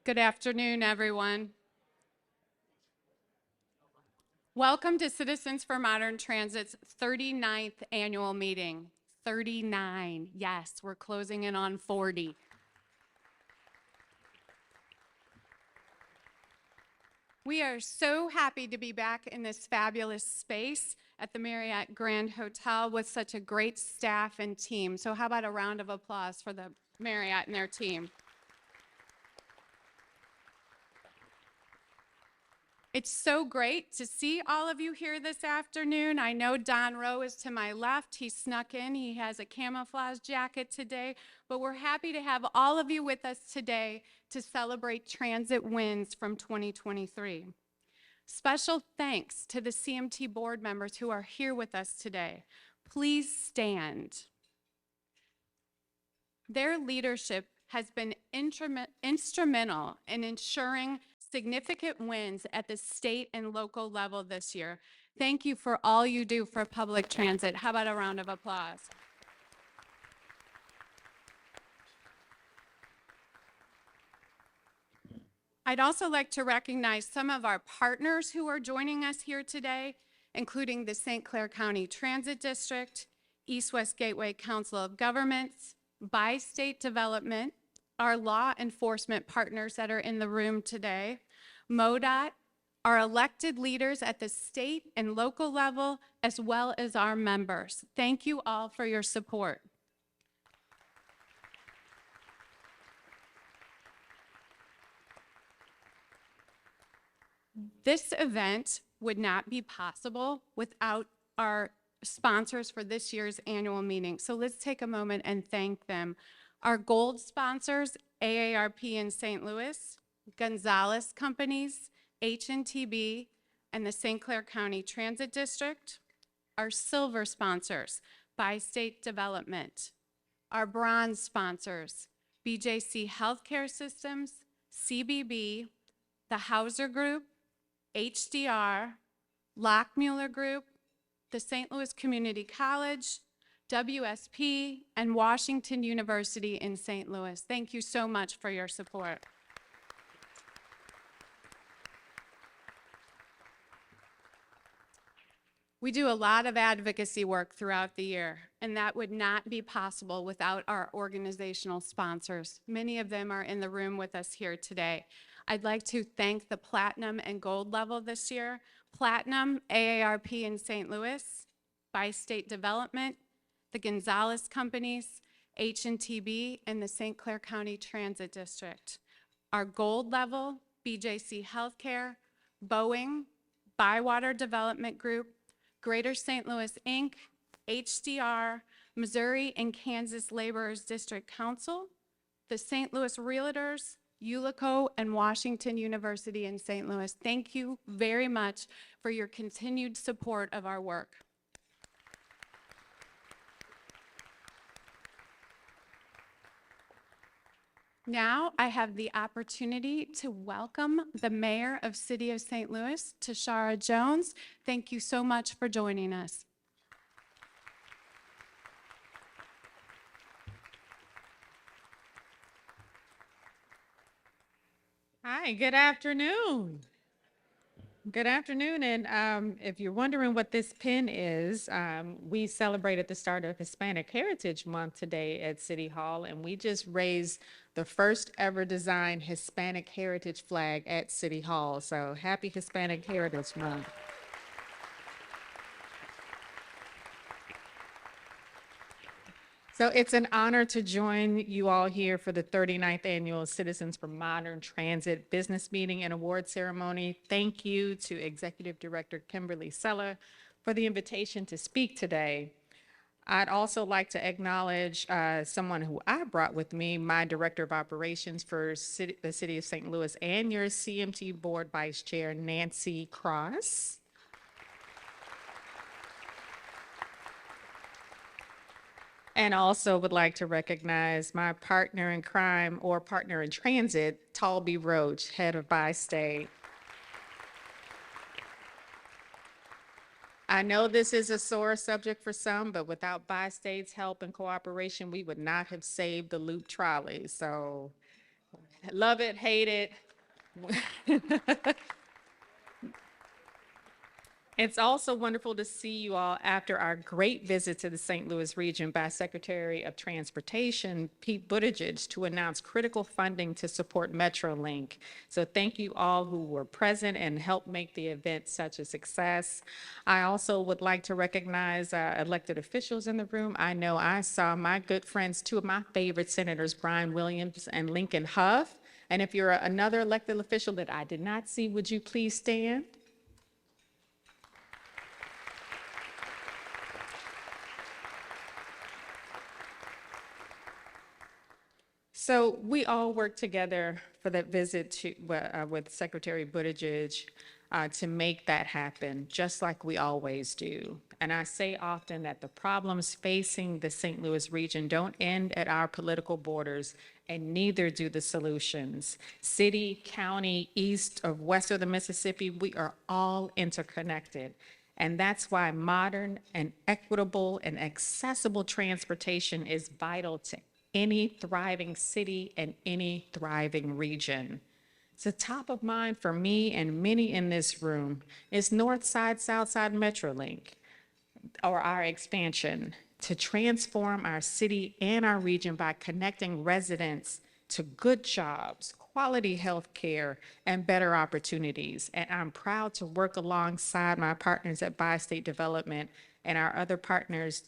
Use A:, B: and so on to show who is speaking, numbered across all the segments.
A: Good afternoon, everyone. Welcome to Citizens for Modern Transit's 39th annual meeting. 39, yes, we're closing in on 40. We are so happy to be back in this fabulous space at the Marriott Grand Hotel with such a great staff and team. So how about a round of applause for the Marriott and their team? It's so great to see all of you here this afternoon. I know Don Rowe is to my left. He snuck in. He has a camouflage jacket today, but we're happy to have all of you with us today to celebrate transit wins from 2023. Special thanks to the CMT board members who are here with us today. Please stand. Their leadership has been instrumental in ensuring significant wins at the state and local level this year. Thank you for all you do for public transit. How about a round of applause? I'd also like to recognize some of our partners who are joining us here today, including the St. Clair County Transit District, East-West Gateway Council of Governments, Bi-State Development, our law enforcement partners that are in the room today, MoDOT, our elected leaders at the state and local level, as well as our members. Thank you all for your support. This event would not be possible without our sponsors for this year's annual meeting. So let's take a moment and thank them. Our gold sponsors, AARP in St. Louis, Gonzalez Companies, HNTB, and the St. Clair County Transit District. Our silver sponsors, Bi-State Development. Our bronze sponsors, BJC Healthcare Systems, CBB, the Hauser Group, HDR, Lockmuller Group, the St. Louis Community College, WSP, and Washington University in St. Louis. Thank you so much for your support. We do a lot of advocacy work throughout the year, and that would not be possible without our organizational sponsors. Many of them are in the room with us here today. I'd like to thank the Platinum and Gold level this year. Platinum, AARP in St. Louis, Bi-State Development, the Gonzalez Companies, HNTB, and the St. Clair County Transit District. Our Gold level, BJC Healthcare, Boeing, Bywater Development Group, Greater St. Louis, Inc., HDR, Missouri and Kansas Laborers District Council, the St. Louis Realtors, Ulico, and Washington University in St. Louis. Thank you very much for your continued support of our work. Now I have the opportunity to welcome the Mayor of City of St. Louis, Tishaura Jones. Thank you so much for joining us.
B: Hi, good afternoon. Good afternoon, and if you're wondering what this pin is, we celebrated the start of Hispanic Heritage Month today at City Hall, and we just raised the first ever designed Hispanic Heritage flag at City Hall. So happy Hispanic Heritage Month. So it's an honor to join you all here for the 39th Annual Citizens for Modern Transit Business Meeting and Award Ceremony. Thank you to Executive Director Kimberly Sella for the invitation to speak today. I'd also like to acknowledge someone who I brought with me, my Director of Operations for the City of St. Louis, and your CMT Board Vice Chair, Nancy Cross. And also would like to recognize my partner in crime or partner in transit, Talby Roach, head of Bi-State. I know this is a sore subject for some, but without Bi-State's help and cooperation, we would not have saved the loop trolley. So Love it, hate it. It's also wonderful to see you all after our great visit to the St. Louis region by Secretary of Transportation, Pete Buttigieg, to announce critical funding to support MetroLink. So thank you all who were present and helped make the event such a success. I also would like to recognize our elected officials in the room. I know I saw my good friends, two of my favorite senators, Brian Williams and Lincoln Hough. And if you're another elected official that I did not see, would you please stand? So we all worked together for that visit with Secretary Buttigieg to make that happen, just like we always do. And I say often that the problems facing the St. Louis region don't end at our political borders, and neither do the solutions. City, county, east or west of the Mississippi, we are all interconnected. And that's why modern and equitable and accessible transportation is vital to any thriving city and any thriving region. So top of mind for me and many in this room is North Side, South Side MetroLink, or our expansion to transform our city and our region by connecting residents to good jobs, quality health care, and better opportunities. And I'm proud to work alongside my partners at Bi-State Development and our other partners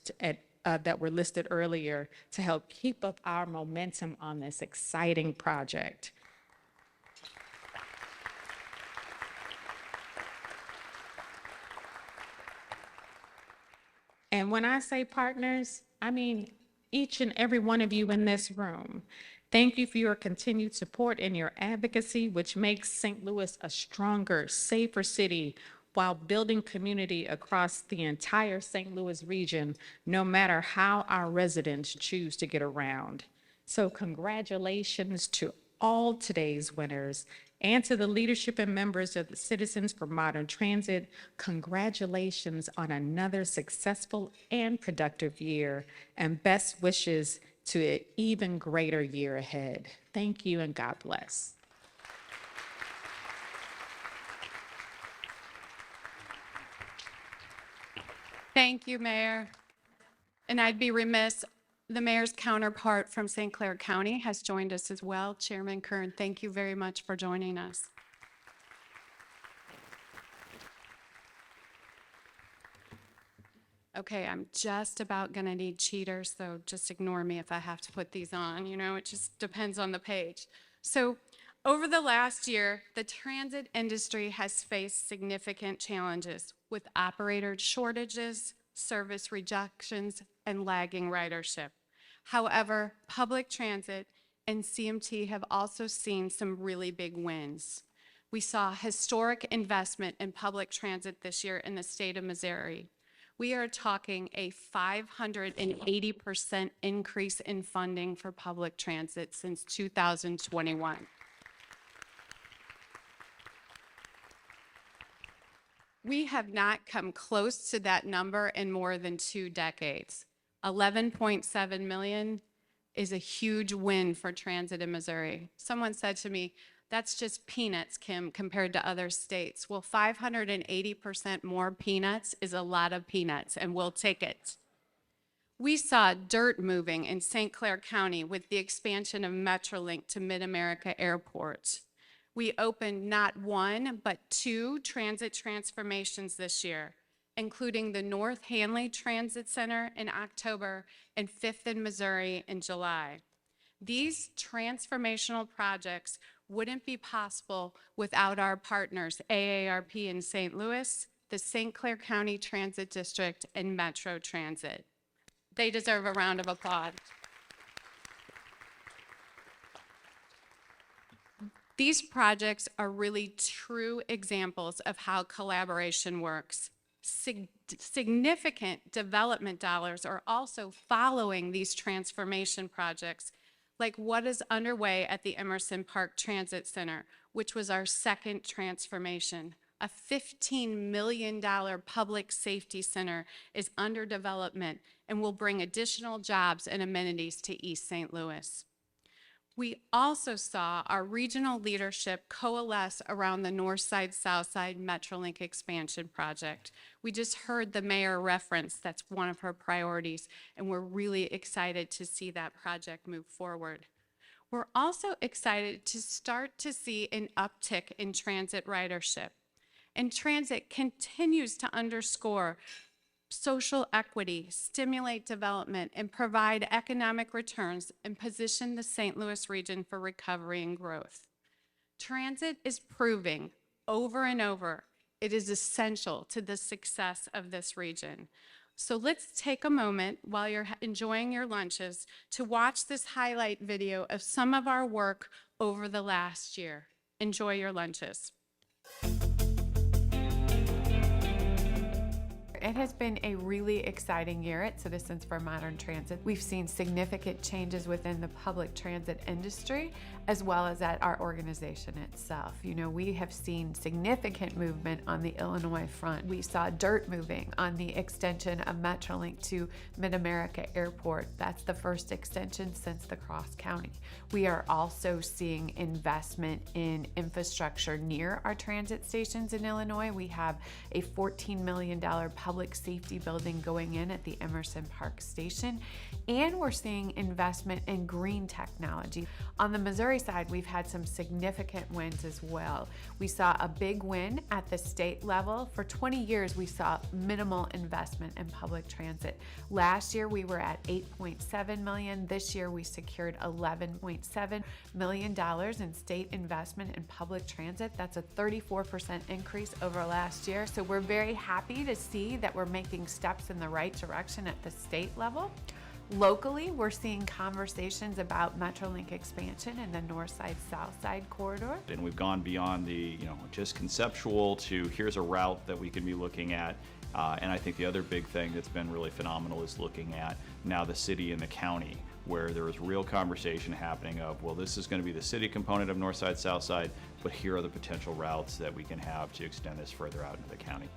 B: that were listed earlier to help keep up our momentum on this exciting project. And when I say partners, I mean each and every one of you in this room. Thank you for your continued support and your advocacy, which makes St. Louis a stronger, safer city while building community across the entire St. Louis region, no matter how our residents choose to get around. So congratulations to all today's winners and to the leadership and members of the Citizens for Modern Transit. Congratulations on another successful and productive year, and best wishes to an even greater year ahead. Thank you and God bless.
A: Thank you, Mayor. And I'd be remiss, the mayor's counterpart from St. Clair County has joined us as well. Chairman Kern, thank you very much for joining us. Okay, I'm just about gonna need cheaters, so just ignore me if I have to put these on, you know, it just depends on the page. So over the last year, the transit industry has faced significant challenges with operator shortages, service rejections, and lagging ridership. However, public transit and CMT have also seen some really big wins. We saw historic investment in public transit this year in the state of Missouri. We are talking a 580% increase in funding for public transit since 2021. We have not come close to that number in more than 2 decades. 11.7 million is a huge win for transit in Missouri. Someone said to me, that's just peanuts, Kim, compared to other states. Well, 580% more peanuts is a lot of peanuts, and we'll take it. We saw dirt moving in St. Clair County with the expansion of MetroLink to Mid-America Airport. We opened not 1, but 2 transit transformations this year, including the North Hanley Transit Center in October and 5th in Missouri in July. These transformational projects wouldn't be possible without our partners, AARP in St. Louis, the St. Clair County Transit District, and Metro Transit. They deserve a round of applause. These projects are really true examples of how collaboration works. Significant development dollars are also following these transformation projects, like what is underway at the Emerson Park Transit Center, which was our second transformation. A $15 million public safety center is under development and will bring additional jobs and amenities to East St. Louis. We also saw our regional leadership coalesce around the North Side, South Side Metrolink expansion project. We just heard the mayor reference that's one of her priorities, and we're really excited to see that project move forward. We're also excited to start to see an uptick in transit ridership. And transit continues to underscore social equity, stimulate development, and provide economic returns and position the St. Louis region for recovery and growth. Transit is proving over and over it is essential to the success of this region. So let's take a moment while you're enjoying your lunches to watch this highlight video of some of our work over the last year. Enjoy your lunches.
C: It has been a really exciting year at Citizens for Modern Transit. We've seen significant changes within the public transit industry, as well as at our organization itself. You know, we have seen significant movement on the Illinois front. We saw dirt moving on the extension of Metrolink to Mid-America Airport. That's the first extension since the Cross County. We are also seeing investment in infrastructure near our transit stations in Illinois. We have a $14 million public safety building going in at the Emerson Park Station, and we're seeing investment in green technology. On the Missouri side, we've had some significant wins as well. We saw a big win at the state level. For 20 years, we saw minimal investment in public transit. Last year, we were at $8.7 million. This year, we secured $11.7 million in state investment in public transit. That's a 34% increase over last year. So we're very happy to see that we're making steps in the right direction at the state level. Locally, we're seeing conversations about Metrolink expansion in the North Side, South Side corridor.
D: And we've gone beyond the, just conceptual to here's a route that we can be looking at. And I think the other big thing that's been really phenomenal is looking at now the city and the county, where there is real conversation happening of, well, this is going to be the city component of North Side, South Side, but here are the potential routes that we can have to extend this further out into the county.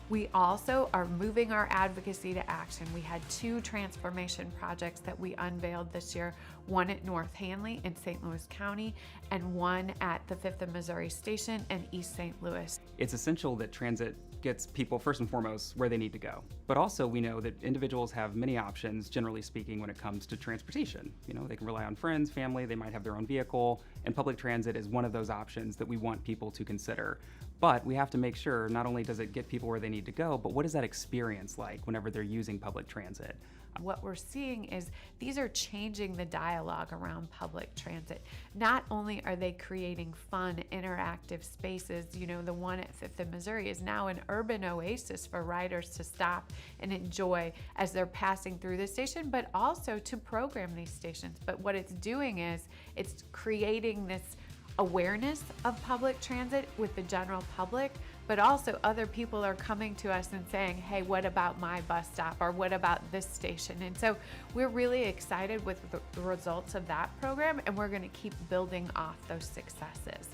C: We also are moving our advocacy to action. We had 2 transformation projects that we unveiled this year, one at North Hanley in St. Louis County and one at the 5th and Missouri Station in East St. Louis.
E: It's essential that transit gets people first and foremost where they need to go. But also we know that individuals have many options, generally speaking, when it comes to transportation. They can rely on friends, family, they might have their own vehicle, and public transit is one of those options that we want people to consider. But we have to make sure not only does it get people where they need to go, but what is that experience like whenever they're using public transit?
C: What we're seeing is these are changing the dialogue around public transit. Not only are they creating fun, interactive spaces, the one at 5th and Missouri is now an urban oasis for riders to stop and enjoy as they're passing through the station, but also to program these stations. But what it's doing is it's creating this awareness of public transit with the general public, but also other people are coming to us and saying, hey, what about my bus stop, or what about this station? And so we're really excited with the results of that program, and we're going to keep building off those successes.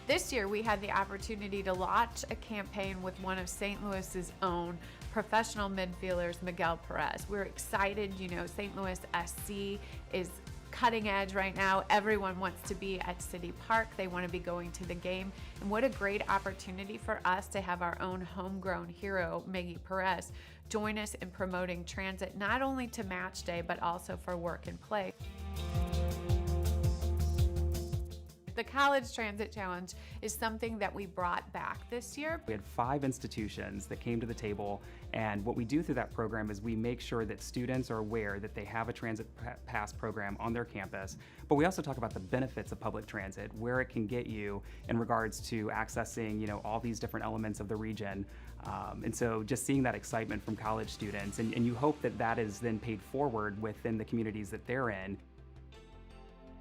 C: This year, we had the opportunity to launch a campaign with one of St. Louis's own professional midfielders, Miguel Perez. We're excited, St. Louis SC is cutting edge right now. Everyone wants to be at City Park. They want to be going to the game. And what a great opportunity for us to have our own homegrown hero, Miggy Perez, join us in promoting transit, not only to match day, but also for work and play. The College Transit Challenge is something that we brought back this year.
E: We had 5 institutions that came to the table, and what we do through that program is we make sure that students are aware that they have a transit pass program on their campus, but we also talk about the benefits of public transit, where it can get you in regards to accessing, all these different elements of the region. And so just seeing that excitement from college students, and you hope that that is then paid forward within the communities that they're in.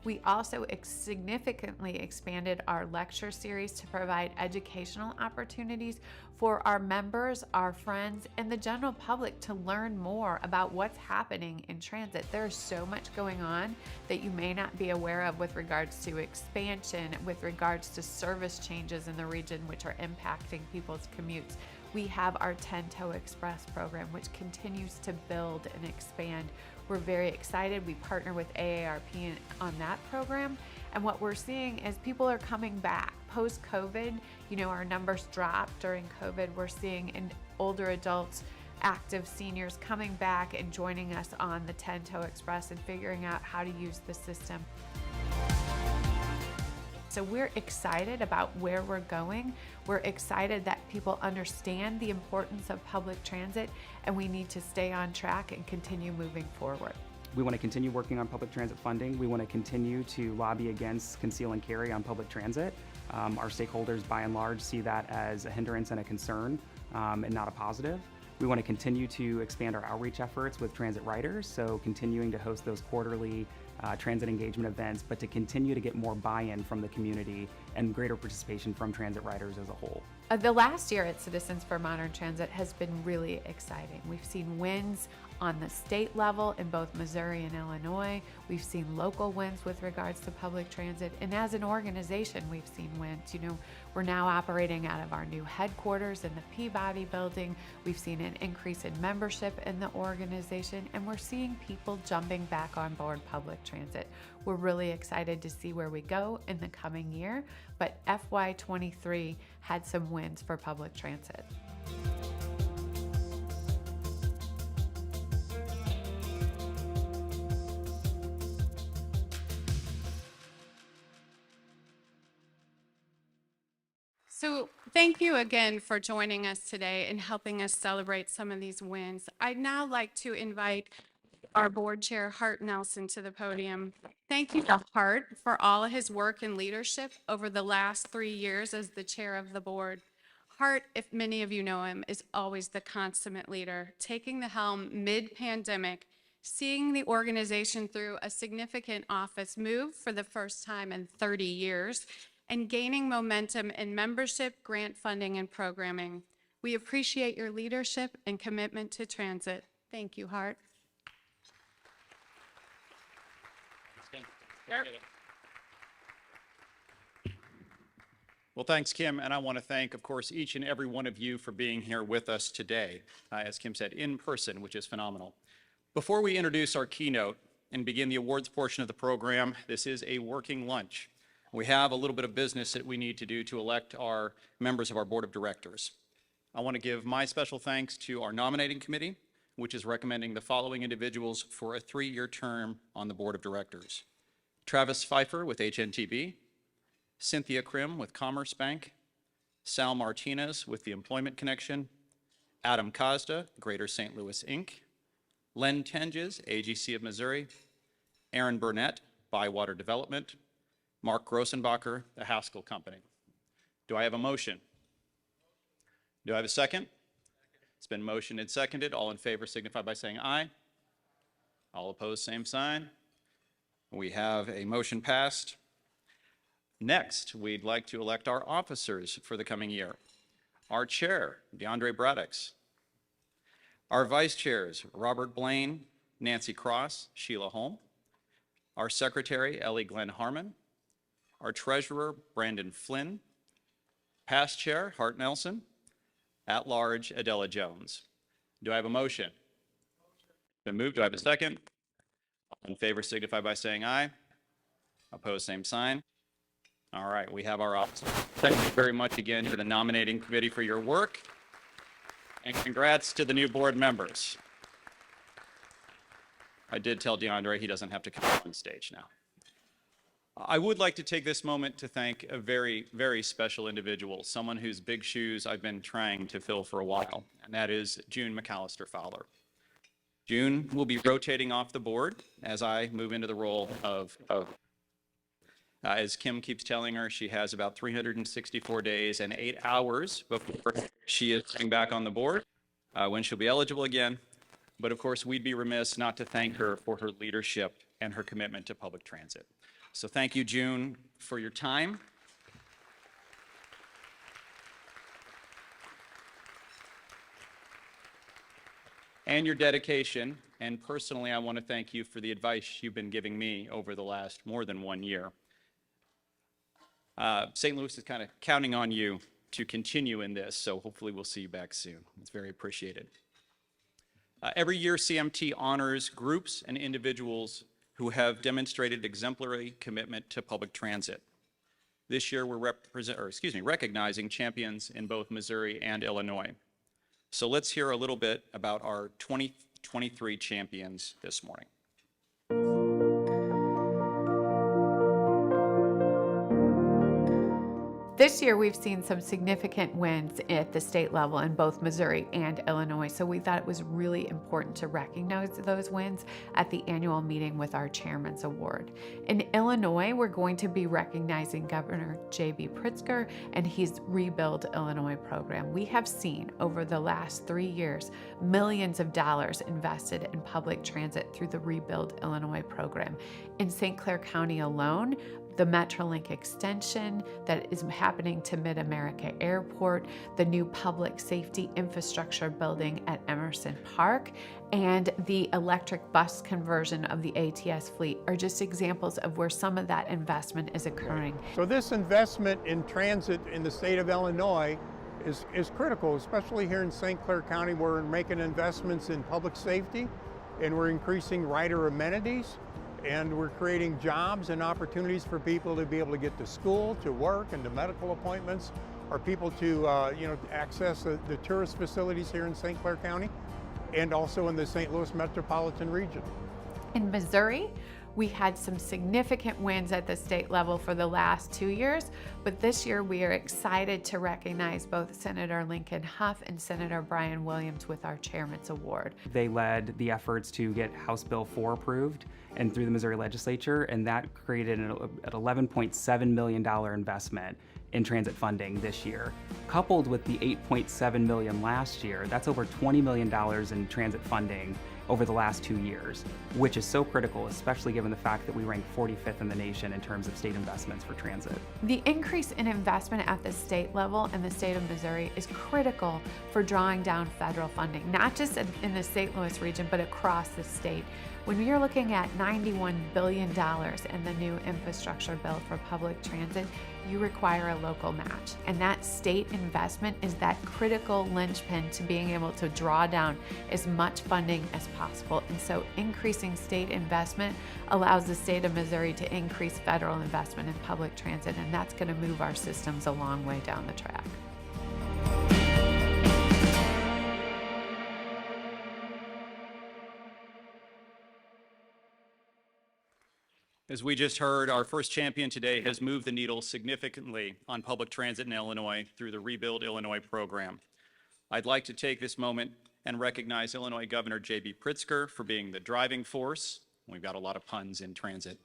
C: We also significantly expanded our lecture series to provide educational opportunities for our members, our friends, and the general public to learn more about what's happening in transit. There's so much going on that you may not be aware of with regards to expansion, with regards to service changes in the region which are impacting people's commutes. We have our 10-Toe Express program, which continues to build and expand. We're very excited. We partner with AARP on that program. And what we're seeing is people are coming back. Post-COVID, our numbers dropped during COVID. We're seeing in older adults, active seniors coming back and joining us on the 10-Toe Express and figuring out how to use the system. So we're excited about where we're going. We're excited that people understand the importance of public transit, and we need to stay on track and continue moving forward.
E: We want to continue working on public transit funding. We want to continue to lobby against conceal and carry on public transit. Our stakeholders, by and large, see that as a hindrance and a concern, and not a positive. We want to continue to expand our outreach efforts with transit riders, so continuing to host those quarterly transit engagement events, but to continue to get more buy-in from the community and greater participation from transit riders as a whole.
C: The last year at Citizens for Modern Transit has been really exciting. We've seen wins on the state level in both Missouri and Illinois. We've seen local wins with regards to public transit. And as an organization, we've seen wins. We're now operating out of our new headquarters in the Peabody building. We've seen an increase in membership in the organization, and we're seeing people jumping back on board public transit. We're really excited to see where we go in the coming year, but FY23 had some wins for public transit.
A: So thank you again for joining us today and helping us celebrate some of these wins. I'd now like to invite our board chair, Hart Nelson, to the podium. Thank you to Hart for all of his work and leadership over the last 3 years as the chair of the board. Hart, if many of you know him, is always the consummate leader, taking the helm mid-pandemic, seeing the organization through a significant office move for the first time in 30 years, and gaining momentum in membership, grant funding, and programming. We appreciate your leadership and commitment to transit. Thank you, Hart.
F: Well, thanks, Kim, and I want to thank, of course, each and every one of you for being here with us today, as Kim said, in person, which is phenomenal. Before we introduce our keynote and begin the awards portion of the program, this is a working lunch. We have a little bit of business that we need to do to elect our members of our board of directors. I want to give my special thanks to our nominating committee, which is recommending the following individuals for a 3-year term on the board of directors. Travis Pfeiffer with HNTB, Cynthia Krim with Commerce Bank, Sal Martinez with the Employment Connection, Adam Kazda, Greater St. Louis, Inc., Len Tenges, AGC of Missouri, Aaron Burnett, Bywater Development, Mark Grossenbacher, the Haskell Company. Do I have a motion? Do I have a second? It's been motioned and seconded. All in favor signify by saying aye. All opposed, same sign. We have a motion passed. Next, we'd like to elect our officers for the coming year. Our chair, DeAndre Braddox. Our vice chairs, Robert Blaine, Nancy Cross, Sheila Holm. Our secretary, Ellie Glenn Harmon. Our treasurer, Brandon Flynn. Past chair, Hart Nelson. At large, Adela Jones. Do I have a motion? Been moved. Do I have a second? All in favor signify by saying aye. Opposed, same sign. All right, we have our officers. Thank you very much again to the nominating committee for your work. And congrats to the new board members. I did tell DeAndre he doesn't have to come on stage now. I would like to take this moment to thank a very, very special individual, someone whose big shoes I've been trying to fill for a while, and that is June McAllister Fowler. June will be rotating off the board as I move into the role of as Kim keeps telling her, she has about 364 days and 8 hours before she is coming back on the board, when she'll be eligible again. But of course, we'd be remiss not to thank her for her leadership and her commitment to public transit. So thank you, June, for your time. And your dedication. And personally, I want to thank you for the advice you've been giving me over the last more than 1 year. St. Louis is kind of counting on you to continue in this, so hopefully we'll see you back soon. It's very appreciated. Every year, CMT honors groups and individuals who have demonstrated exemplary commitment to public transit. This year, we're recognizing champions in both Missouri and Illinois. So let's hear a little bit about our 2023 champions this morning.
C: This year, we've seen some significant wins at the state level in both Missouri and Illinois, so we thought it was really important to recognize those wins at the annual meeting with our Chairman's Award. In Illinois, we're going to be recognizing Governor J.B. Pritzker and his Rebuild Illinois program. We have seen over the last 3 years millions of dollars invested in public transit through the Rebuild Illinois program. In St. Clair County alone, the Metrolink extension that is happening to Mid-America Airport, the new public safety infrastructure building at Emerson Park, and the electric bus conversion of the ATS fleet are just examples of where some of that investment is occurring.
G: So this investment in transit in the state of Illinois is critical, especially here in St. Clair County, where we're making investments in public safety and we're increasing rider amenities. And we're creating jobs and opportunities for people to be able to get to school, to work, and to medical appointments, or people to access the tourist facilities here in St. Clair County, and also in the St. Louis metropolitan region.
C: In Missouri, we had some significant wins at the state level for the last 2 years, but this year we are excited to recognize both Senator Lincoln Hough and Senator Brian Williams with our Chairman's Award.
E: They led the efforts to get House Bill 4 approved and through the Missouri legislature, and that created an $11.7 million investment in transit funding this year. Coupled with the $8.7 million last year, that's over $20 million in transit funding over the last 2 years, which is so critical, especially given the fact that we rank 45th in the nation in terms of state investments for transit.
C: The increase in investment at the state level in the state of Missouri is critical for drawing down federal funding, not just in the St. Louis region, but across the state. When you're looking at $91 billion in the new infrastructure bill for public transit, you require a local match. And that state investment is that critical linchpin to being able to draw down as much funding as possible. And so increasing state investment allows the state of Missouri to increase federal investment in public transit, and that's going to move our systems a long way down the track.
F: As we just heard, our first champion today has moved the needle significantly on public transit in Illinois through the Rebuild Illinois program. I'd like to take this moment and recognize Illinois Governor J.B. Pritzker for being the driving force, we've got a lot of puns in transit,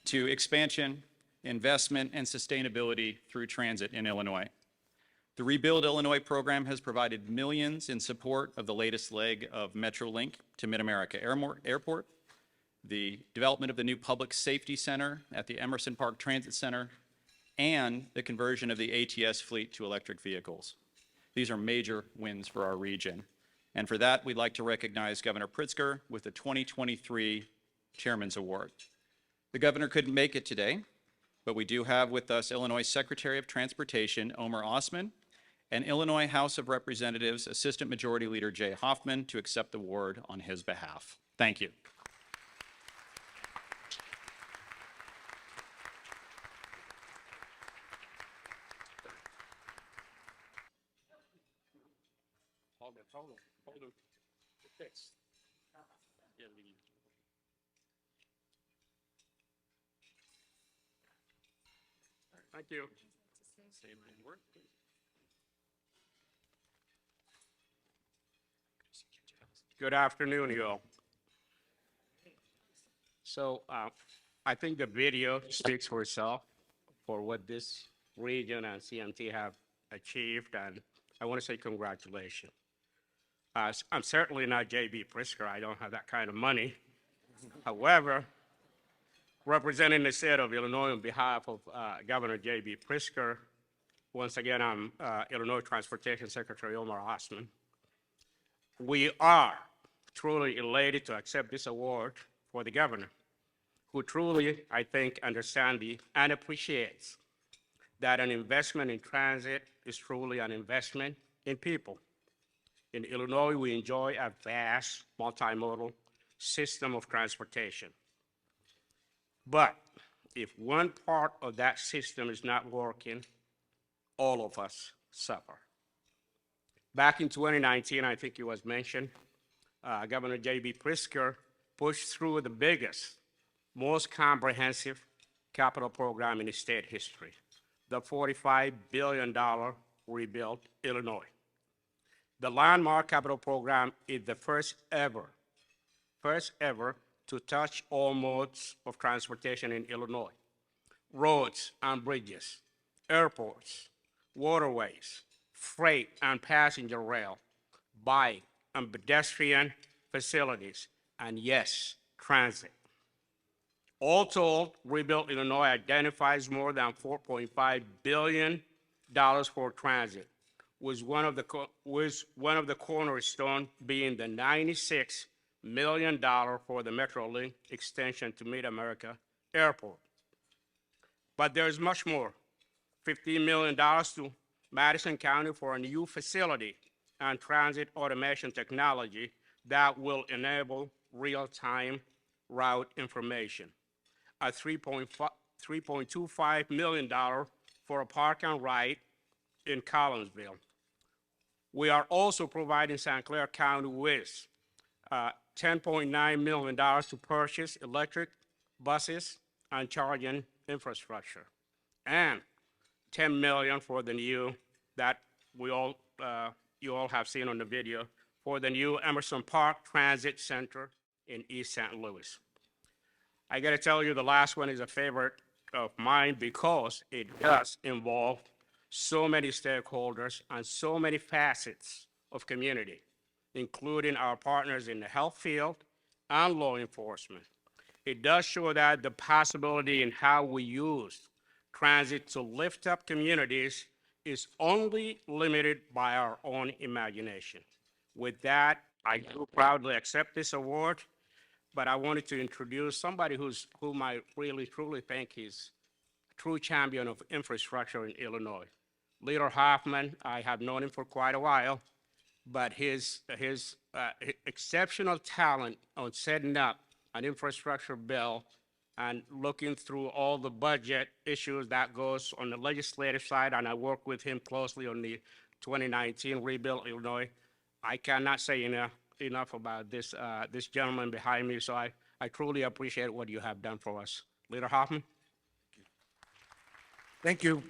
F: to expansion, investment, and sustainability through transit in Illinois. The Rebuild Illinois program has provided millions in support of the latest leg of Metrolink to Mid-America Airport, the development of the new Public Safety Center at the Emerson Park Transit Center, and the conversion of the ATS fleet to electric vehicles. These are major wins for our region. And for that, we'd like to recognize Governor Pritzker with the 2023 Chairman's Award. The governor couldn't make it today, but we do have with us Illinois Secretary of Transportation, Omer Osman, and Illinois House of Representatives Assistant Majority Leader Jay Hoffman to accept the award on his behalf. Thank you.
H: Thank you. Good afternoon, you all. So I think the video speaks for itself for what this region and CMT have achieved, and I want to say congratulations. I'm certainly not J.B. Pritzker. I don't have that kind of money. However, representing the state of Illinois on behalf of Governor J.B. Pritzker, once again, I'm Illinois Transportation Secretary Omer Osman. We are truly elated to accept this award for the governor, who truly, I think, understands and appreciates that an investment in transit is truly an investment in people. In Illinois, we enjoy a vast multimodal system of transportation. But if one part of that system is not working, all of us suffer. Back in 2019, I think it was mentioned, Governor J.B. Pritzker pushed through the biggest, most comprehensive capital program in state history, the $45 billion Rebuild Illinois. The landmark capital program is the first ever to touch all modes of transportation in Illinois: roads and bridges, airports, waterways, freight and passenger rail, bike and pedestrian facilities, and yes, transit. All told, Rebuild Illinois identifies more than $4.5 billion for transit, with one of the cornerstone being the $96 million for the MetroLink extension to Mid-America Airport. But there's much more. $15 million to Madison County for a new facility and transit automation technology that will enable real-time route information. A $3.25 million for a park and ride in Collinsville. We are also providing St. Clair County with $10.9 million to purchase electric buses and charging infrastructure, and $10 million for the new, that you all have seen on the video, for the new Emerson Park Transit Center in East St. Louis. I gotta tell you, the last one is a favorite of mine because it does involve so many stakeholders and so many facets of community, including our partners in the health field and law enforcement. It does show that the possibility in how we use transit to lift up communities is only limited by our own imagination. With that, I do proudly accept this award, but I wanted to introduce somebody whom I really truly think is a true champion of infrastructure in Illinois. Leader Hoffman, I have known him for quite a while, but his exceptional talent on setting up an infrastructure bill and looking through all the budget issues that goes on the legislative side, and I work with him closely on the 2019 Rebuild Illinois. I cannot say enough about this gentleman behind me, so I truly appreciate what you have done for us. Leader Hoffman?
I: Thank you.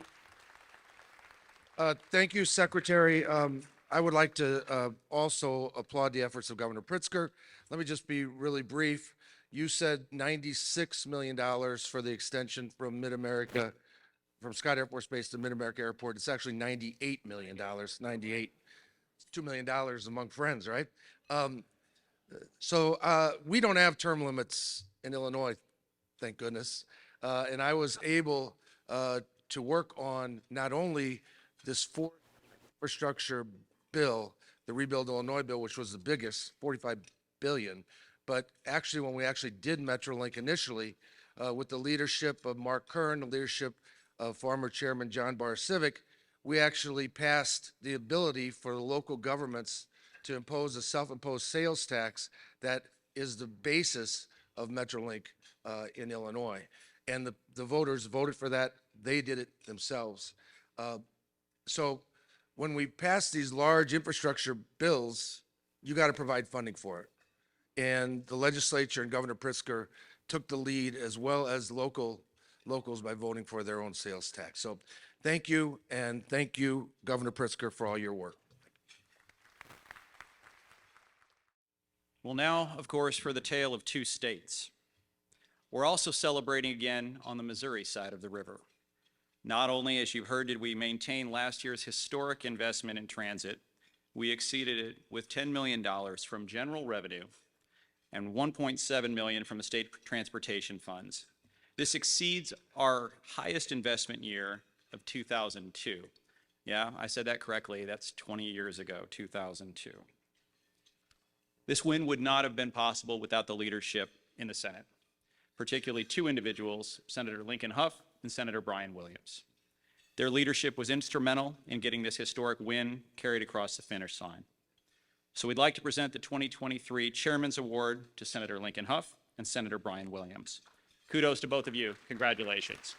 I: Thank you, Secretary. I would like to also applaud the efforts of Governor Pritzker. Let me just be really brief. You said $96 million for the extension from Mid-America, from Scott Air Force Base to Mid-America Airport. It's actually $98 million, 98. It's $2 million among friends, right? So we don't have term limits in Illinois, thank goodness. And I was able to work on not only this fourth infrastructure bill, the Rebuild Illinois bill, which was the biggest, $45 billion, but actually when we actually did MetroLink initially, with the leadership of Mark Kern, the leadership of former Chairman John Barr-Civic, we actually passed the ability for the local governments to impose a self-imposed sales tax that is the basis of MetroLink in Illinois. And the voters voted for that. They did it themselves. So when we pass these large infrastructure bills, you got to provide funding for it. And the legislature and Governor Pritzker took the lead, as well as locals, by voting for their own sales tax. So thank you, and thank you, Governor Pritzker, for all your work.
F: Well, now, of course, for the tale of two states. We're also celebrating again on the Missouri side of the river. Not only, as you've heard, did we maintain last year's historic investment in transit, we exceeded it with $10 million from general revenue and $1.7 million from the state transportation funds. This exceeds our highest investment year of 2002. Yeah, I said that correctly. That's 20 years ago, 2002. This win would not have been possible without the leadership in the Senate, particularly two individuals, Senator Lincoln Hough and Senator Brian Williams. Their leadership was instrumental in getting this historic win carried across the finish line. So we'd like to present the 2023 Chairman's Award to Senator Lincoln Hough and Senator Brian Williams. Kudos to both of you. Congratulations.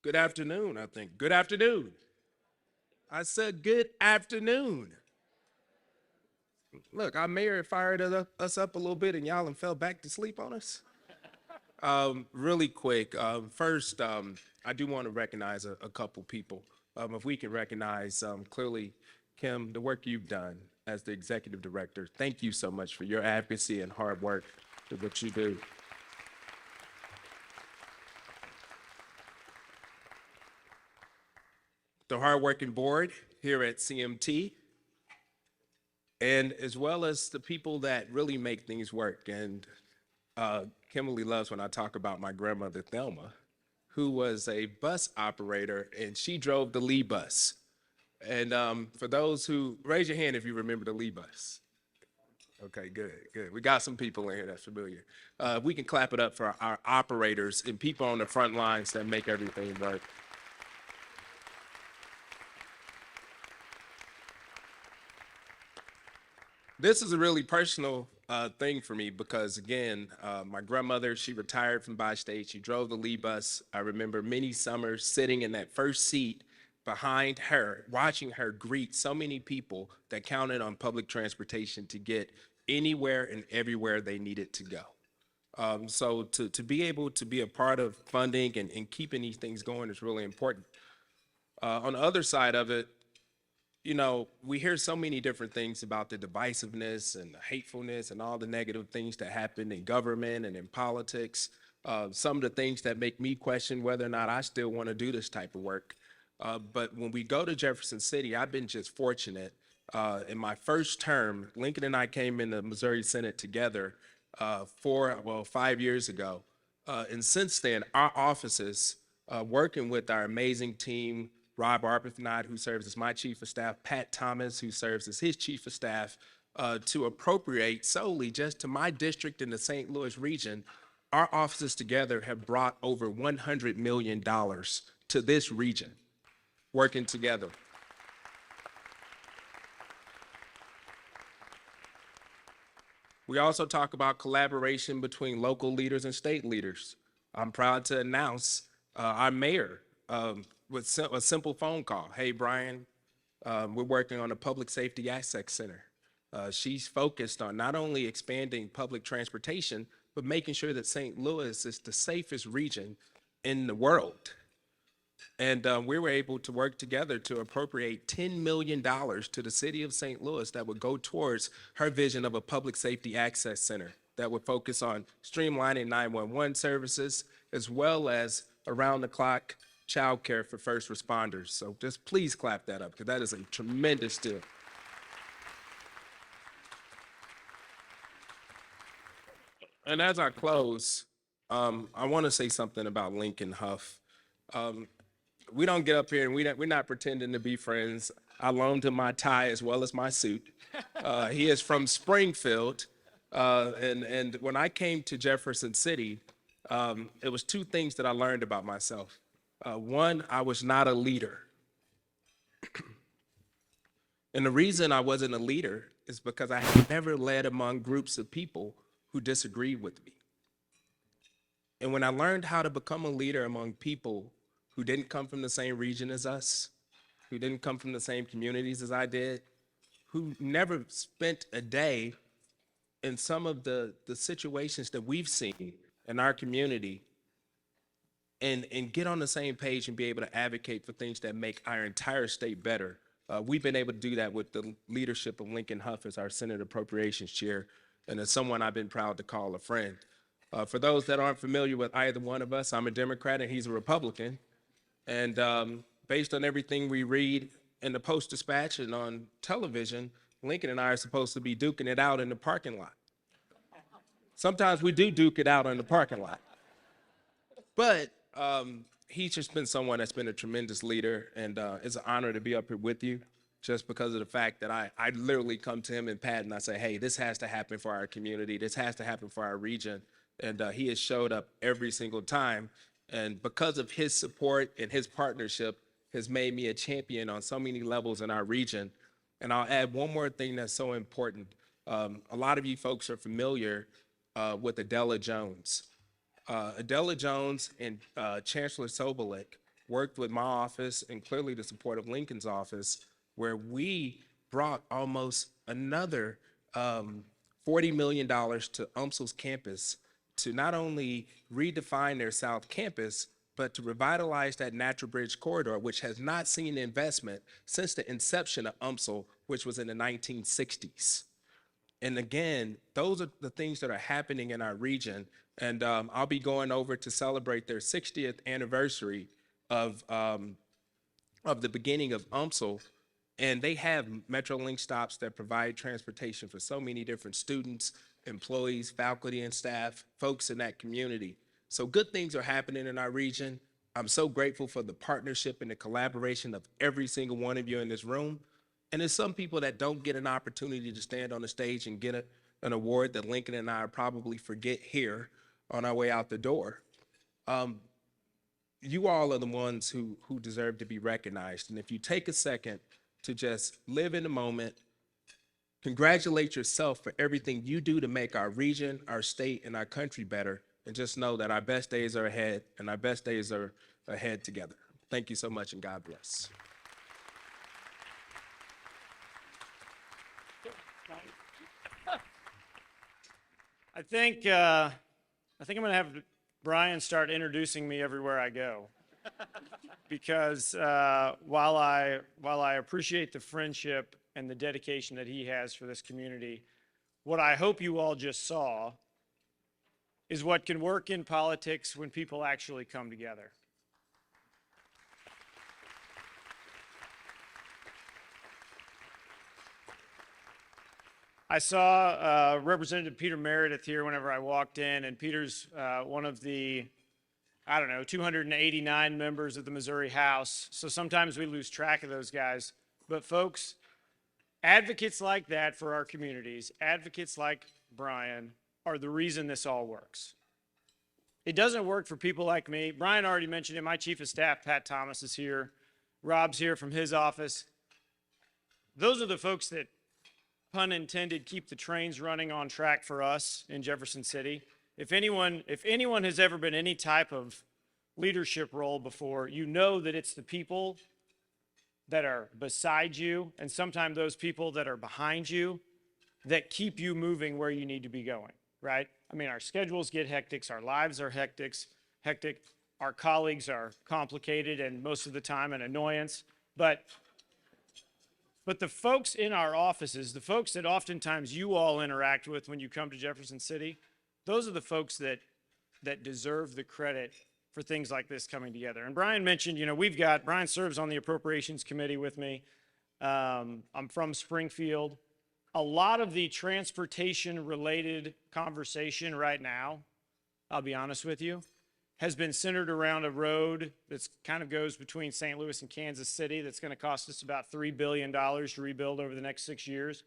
J: Good afternoon, I think. Good afternoon. I said good afternoon. Look, our mayor fired us up a little bit and y'all fell back to sleep on us. Really quick, first, I do want to recognize a couple people. If we can recognize clearly, Kim, the work you've done as the executive director. Thank you so much for your advocacy and hard work for what you do. The hardworking board here at CMT, and as well as the people that really make things work. And Kimberly loves when I talk about my grandmother, Thelma, who was a bus operator, and she drove the Lee bus. And for those who, raise your hand if you remember the Lee bus. Okay, good, good. We got some people in here that's familiar. We can clap it up for our operators and people on the front lines that make everything work. This is a really personal thing for me because, again, my grandmother, she retired from Bi-State. She drove the Lee bus. I remember many summers sitting in that first seat behind her, watching her greet so many people that counted on public transportation to get anywhere and everywhere they needed to go. So to be able to be a part of funding and keeping these things going is really important. On the other side of it, you know, we hear so many different things about the divisiveness and the hatefulness and all the negative things that happen in government and in politics. Some of the things that make me question whether or not I still want to do this type of work. But when we go to Jefferson City, I've been just fortunate. In my first term, Lincoln and I came in the Missouri Senate together 5 years ago. And since then, our offices, working with our amazing team, Rob Arbuthnot, who serves as my chief of staff, Pat Thomas, who serves as his chief of staff, to appropriate solely just to my district in the St. Louis region, our offices together have brought over $100 million to this region, working together. We also talk about collaboration between local leaders and state leaders. I'm proud to announce our mayor, with a simple phone call. Hey, Brian, we're working on a public safety access center. She's focused on not only expanding public transportation, but making sure that St. Louis is the safest region in the world. And we were able to work together to appropriate $10 million to the city of St. Louis that would go towards her vision of a public safety access center that would focus on streamlining 911 services, as well as around-the-clock child care for first responders. So just please clap that up, because that is a tremendous deal. And as I close, I want to say something about Lincoln Hough. We don't get up here and we're not pretending to be friends. I loaned him my tie as well as my suit. He is from Springfield. And when I came to Jefferson City, it was two things that I learned about myself. One, I was not a leader. And the reason I wasn't a leader is because I had never led among groups of people who disagreed with me. And when I learned how to become a leader among people who didn't come from the same region as us, who didn't come from the same communities as I did, who never spent a day in some of the situations that we've seen in our community, and get on the same page and be able to advocate for things that make our entire state better. We've been able to do that with the leadership of Lincoln Hough as our Senate Appropriations Chair, and as someone I've been proud to call a friend. For those that aren't familiar with either one of us, I'm a Democrat and he's a Republican. And based on everything we read in the Post-Dispatch and on television, Lincoln and I are supposed to be duking it out in the parking lot. Sometimes we do duke it out in the parking lot. But he's just been someone that's been a tremendous leader, and it's an honor to be up here with you, just because of the fact that I literally come to him and Pat and I say, hey, this has to happen for our community. This has to happen for our region. And he has showed up every single time. And because of his support and his partnership has made me a champion on so many levels in our region. And I'll add one more thing that's so important. A lot of you folks are familiar with Adela Jones. Adela Jones and Chancellor Sobolik worked with my office and clearly the support of Lincoln's office, where we brought almost another $40 million to UMSL's campus to not only redefine their South Campus, but to revitalize that Natural Bridge corridor, which has not seen investment since the inception of UMSL, which was in the 1960s. And again, those are the things that are happening in our region. And I'll be going over to celebrate their 60th anniversary of the beginning of UMSL. And they have Metrolink stops that provide transportation for so many different students, employees, faculty and staff, folks in that community. So good things are happening in our region. I'm so grateful for the partnership and the collaboration of every single one of you in this room. And there's some people that don't get an opportunity to stand on the stage and get an award that Lincoln and I probably forget here on our way out the door. You all are the ones who deserve to be recognized. And if you take a second to just live in the moment, congratulate yourself for everything you do to make our region, our state, and our country better. And just know that our best days are ahead, and our best days are ahead together. Thank you so much, and God bless.
K: I think I'm going to have Brian start introducing me everywhere I go, because while I appreciate the friendship and the dedication that he has for this community, what I hope you all just saw is what can work in politics when people actually come together. I saw Representative Peter Meredith here whenever I walked in, and Peter's one of the, 289 members of the Missouri House, so sometimes we lose track of those guys. But folks, advocates like that for our communities, advocates like Brian, are the reason this all works. It doesn't work for people like me. Brian already mentioned it. My chief of staff, Pat Thomas, is here. Rob's here from his office. Those are the folks that, pun intended, keep the trains running on track for us in Jefferson City. If anyone has ever been any type of leadership role before, you know that it's the people that are beside you, and sometimes those people that are behind you, that keep you moving where you need to be going, right? I mean, our schedules get hectic, our lives are hectic, our colleagues are complicated and most of the time an annoyance, but the folks in our offices, the folks that oftentimes you all interact with when you come to Jefferson City, those are the folks that deserve the credit for things like this coming together. And Brian mentioned, Brian serves on the Appropriations Committee with me. I'm from Springfield. A lot of the transportation-related conversation right now, I'll be honest with you, has been centered around a road that kind of goes between St. Louis and Kansas City that's going to cost us about $3 billion to rebuild over the next 6 years.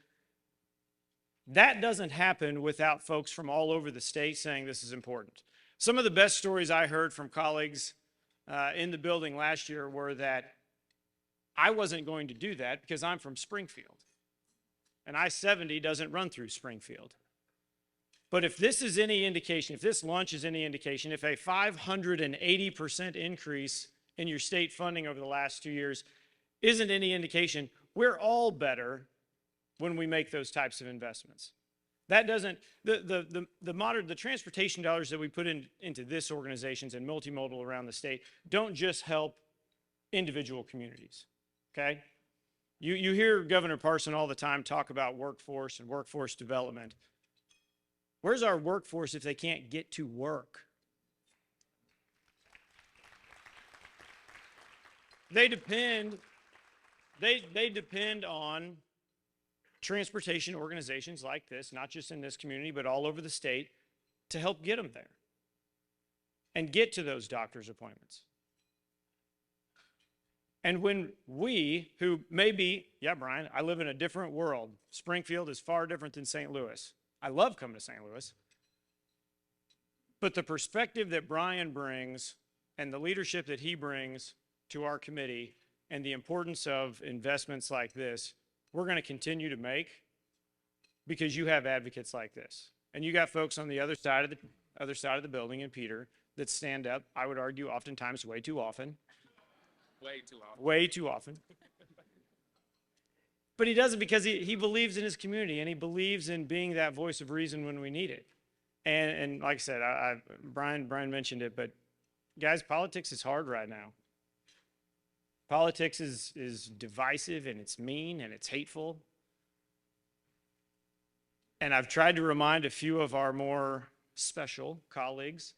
K: That doesn't happen without folks from all over the state saying this is important. Some of the best stories I heard from colleagues in the building last year were that I wasn't going to do that because I'm from Springfield, and I-70 doesn't run through Springfield. But if this is any indication, if this launch is any indication, if a 580% increase in your state funding over the last 2 years isn't any indication, we're all better when we make those types of investments. That doesn't, the transportation dollars that we put into this organizations and multimodal around the state don't just help individual communities, okay? You hear Governor Parson all the time talk about workforce and workforce development. Where's our workforce if they can't get to work? They depend on transportation organizations like this, not just in this community, but all over the state, to help get them there and get to those doctor's appointments. And when we, who maybe, yeah, Brian, I live in a different world. Springfield is far different than St. Louis. I love coming to St. Louis. But the perspective that Brian brings and the leadership that he brings to our committee and the importance of investments like this, we're going to continue to make because you have advocates like this. And you got folks on the other side of the building in Peter that stand up, I would argue, oftentimes way too often.
J: Way too often.
K: Way too often. But he does it because he believes in his community and he believes in being that voice of reason when we need it. And like I said, Brian mentioned it, but guys, politics is hard right now. Politics is divisive and it's mean and it's hateful. And I've tried to remind a few of our more special colleagues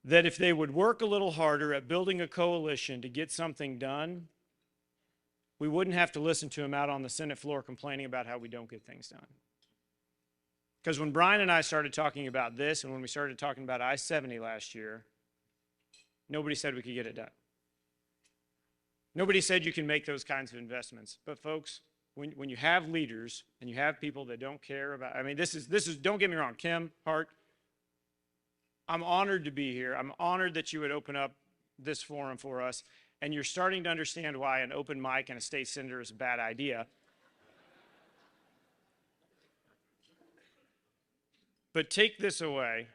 K: that if they would work a little harder at building a coalition to get something done, we wouldn't have to listen to them out on the Senate floor complaining about how we don't get things done. Because when Brian and I started talking about this and when we started talking about I-70 last year, nobody said we could get it done. Nobody said you can make those kinds of investments. But folks, when you have leaders and you have people that don't care about, I mean, this is, don't get me wrong, Kim, Hart, I'm honored to be here. I'm honored that you would open up this forum for us, and you're starting to understand why an open mic and a state senator is a bad idea. But take this away.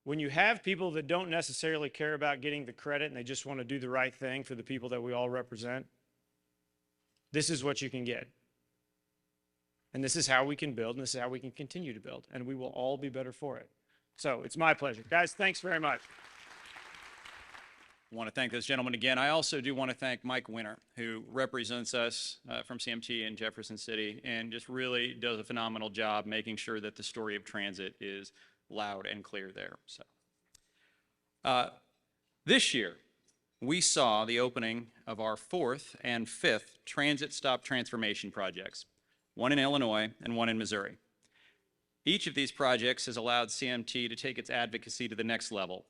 K: When you have people that don't necessarily care about getting the credit and they just want to do the right thing for the people that we all represent, this is what you can get. And this is how we can build, and this is how we can continue to build, and we will all be better for it. So it's my pleasure. Guys, thanks very much.
F: I want to thank those gentlemen again. I also do want to thank Mike Winter, who represents us from CMT in Jefferson City and just really does a phenomenal job making sure that the story of transit is loud and clear there. So this year, we saw the opening of our 4th and 5th transit stop transformation projects, one in Illinois and one in Missouri. Each of these projects has allowed CMT to take its advocacy to the next level,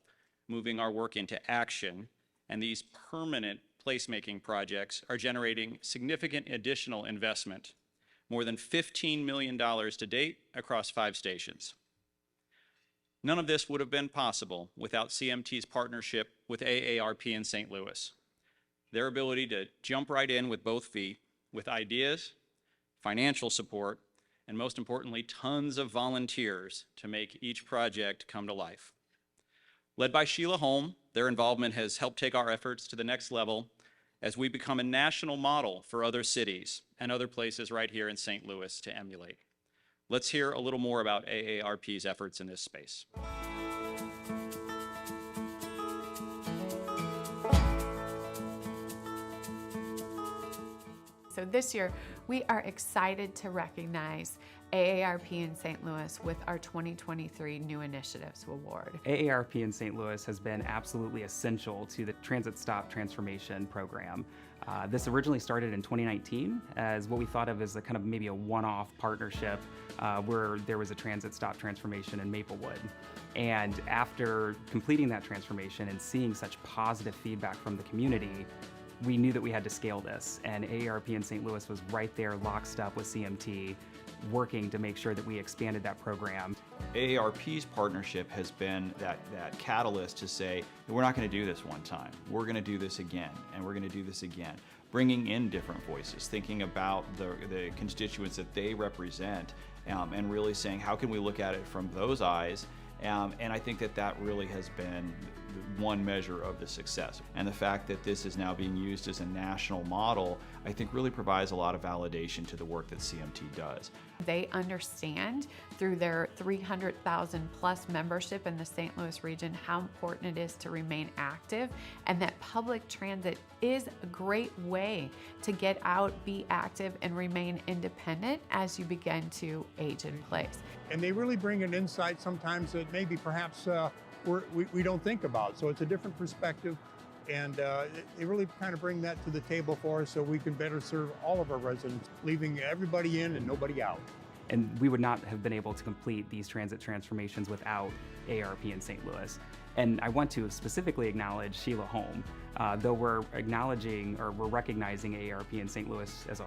F: moving our work into action, and these permanent placemaking projects are generating significant additional investment, more than $15 million to date across 5 stations. None of this would have been possible without CMT's partnership with AARP in St. Louis. Their ability to jump right in with both feet, with ideas, financial support, and most importantly, tons of volunteers to make each project come to life. Led by Sheila Holm, their involvement has helped take our efforts to the next level as we become a national model for other cities and other places right here in St. Louis to emulate. Let's hear a little more about AARP's efforts in this space.
C: So this year, we are excited to recognize AARP in St. Louis with our 2023 New Initiatives Award.
E: AARP in St. Louis has been absolutely essential to the Transit Stop Transformation Program. This originally started in 2019 as what we thought of as a kind of maybe a one-off partnership where there was a transit stop transformation in Maplewood. And after completing that transformation and seeing such positive feedback from the community, we knew that we had to scale this, and AARP in St. Louis was right there lockstep with CMT, working to make sure that we expanded that program.
D: AARP's partnership has been that catalyst to say, we're not going to do this one time. We're going to do this again, and we're going to do this again. Bringing in different voices, thinking about the constituents that they represent, and really saying, how can we look at it from those eyes? And I think that really has been one measure of the success. And the fact that this is now being used as a national model, I think really provides a lot of validation to the work that CMT does.
C: They understand through their 300,000 plus membership in the St. Louis region how important it is to remain active, and that public transit is a great way to get out, be active, and remain independent as you begin to age in place.
G: And they really bring an insight sometimes that maybe perhaps we don't think about. So it's a different perspective, and they really kind of bring that to the table for us so we can better serve all of our residents, leaving everybody in and nobody out.
E: And we would not have been able to complete these transit transformations without AARP in St. Louis. And I want to specifically acknowledge Sheila Holm. Though we're recognizing AARP in St. Louis as a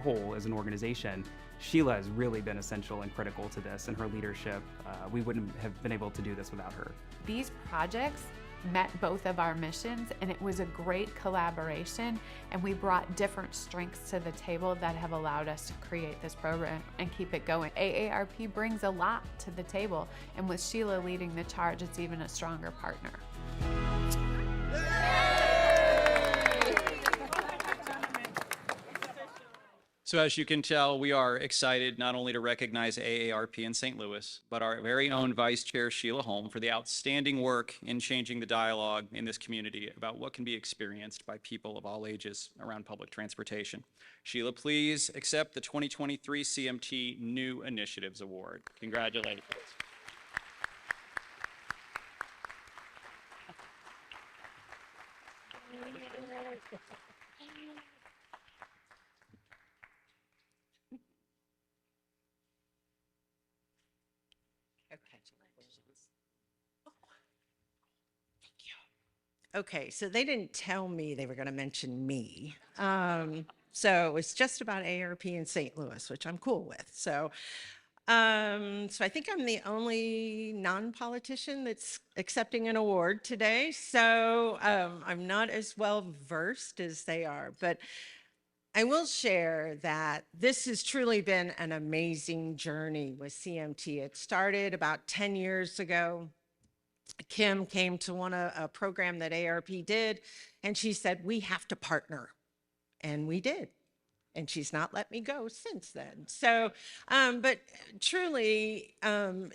E: whole, as an organization, Sheila has really been essential and critical to this, and her leadership. We wouldn't have been able to do this without her.
C: These projects met both of our missions, and it was a great collaboration, and we brought different strengths to the table that have allowed us to create this program and keep it going. AARP brings a lot to the table, and with Sheila leading the charge, it's even a stronger partner.
F: So as you can tell, we are excited not only to recognize AARP in St. Louis, but our very own Vice Chair Sheila Holm for the outstanding work in changing the dialogue in this community about what can be experienced by people of all ages around public transportation. Sheila, please accept the 2023 CMT New Initiatives Award. Congratulations.
L: Okay, so they didn't tell me they were going to mention me. So it's just about AARP in St. Louis, which I'm cool with. So I think I'm the only non-politician that's accepting an award today. So I'm not as well versed as they are, but I will share that this has truly been an amazing journey with CMT. It started about 10 years ago. Kim came to a program that AARP did, and she said, we have to partner. And we did. And she's not let me go since then. So, but truly,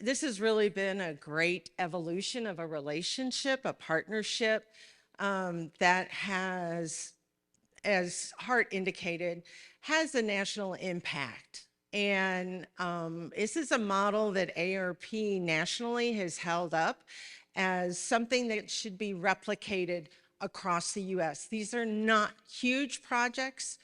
L: this has really been a great evolution of a relationship, a partnership that has, as Hart indicated, has a national impact. And this is a model that AARP nationally has held up as something that should be replicated across the U.S. These are not huge projects,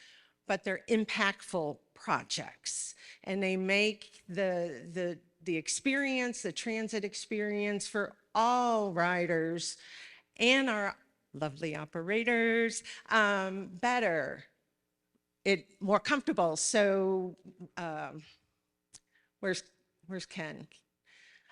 L: but they're impactful projects. And they make the experience, the transit experience for all riders and our lovely operators better, more comfortable. So where's Ken?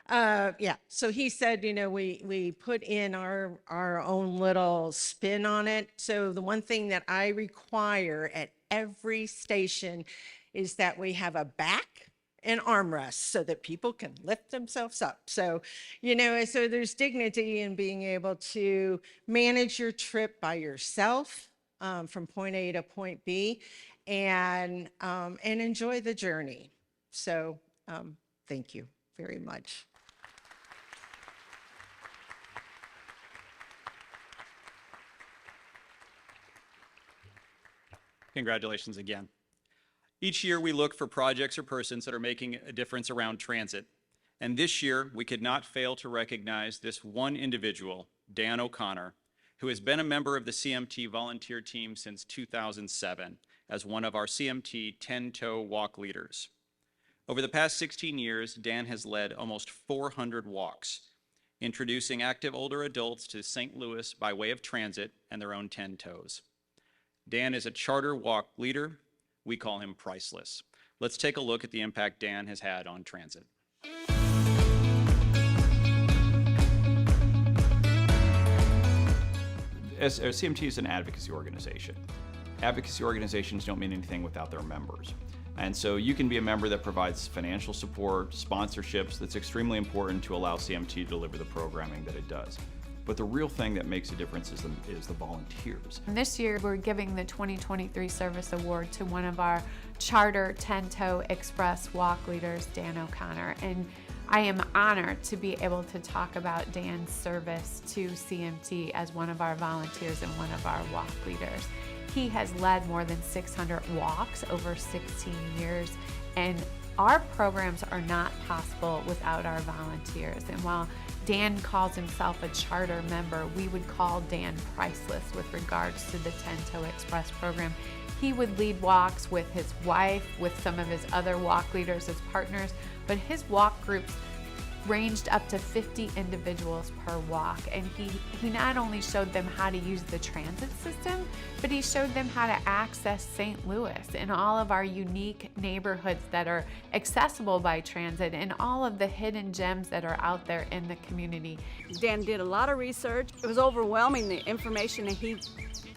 L: Yeah, so he said, you know, we put in our own little spin on it. So the one thing that I require at every station is that we have a back and armrest so that people can lift themselves up. So, you know, so there's dignity in being able to manage your trip by yourself from point A to point B and enjoy the journey. So thank you very much.
F: Congratulations again. Each year we look for projects or persons that are making a difference around transit. And this year we could not fail to recognize this one individual, Dan O'Connor, who has been a member of the CMT volunteer team since 2007 as one of our CMT 10-toe walk leaders. Over the past 16 years, Dan has led almost 400 walks, introducing active older adults to St. Louis by way of transit and their own 10 toes. Dan is a charter walk leader. We call him priceless. Let's take a look at the impact Dan has had on transit.
D: CMT is an advocacy organization. Advocacy organizations don't mean anything without their members. And so you can be a member that provides financial support, sponsorships, that's extremely important to allow CMT to deliver the programming that it does. But the real thing that makes a difference is the volunteers.
C: This year, we're giving the 2023 Service Award to one of our charter 10-toe express walk leaders, Dan O'Connor. And I am honored to be able to talk about Dan's service to CMT as one of our volunteers and one of our walk leaders. He has led more than 600 walks over 16 years, and Our programs are not possible without our volunteers. And while Dan calls himself a charter member, we would call Dan priceless with regards to the 10-Toe Express program. He would lead walks with his wife, with some of his other walk leaders as partners, but his walk groups ranged up to 50 individuals per walk. And he not only showed them how to use the transit system, but he showed them how to access St. Louis and all of our unique neighborhoods that are accessible by transit and all of the hidden gems that are out there in the community.
M: Dan did a lot of research. It was overwhelming, the information that he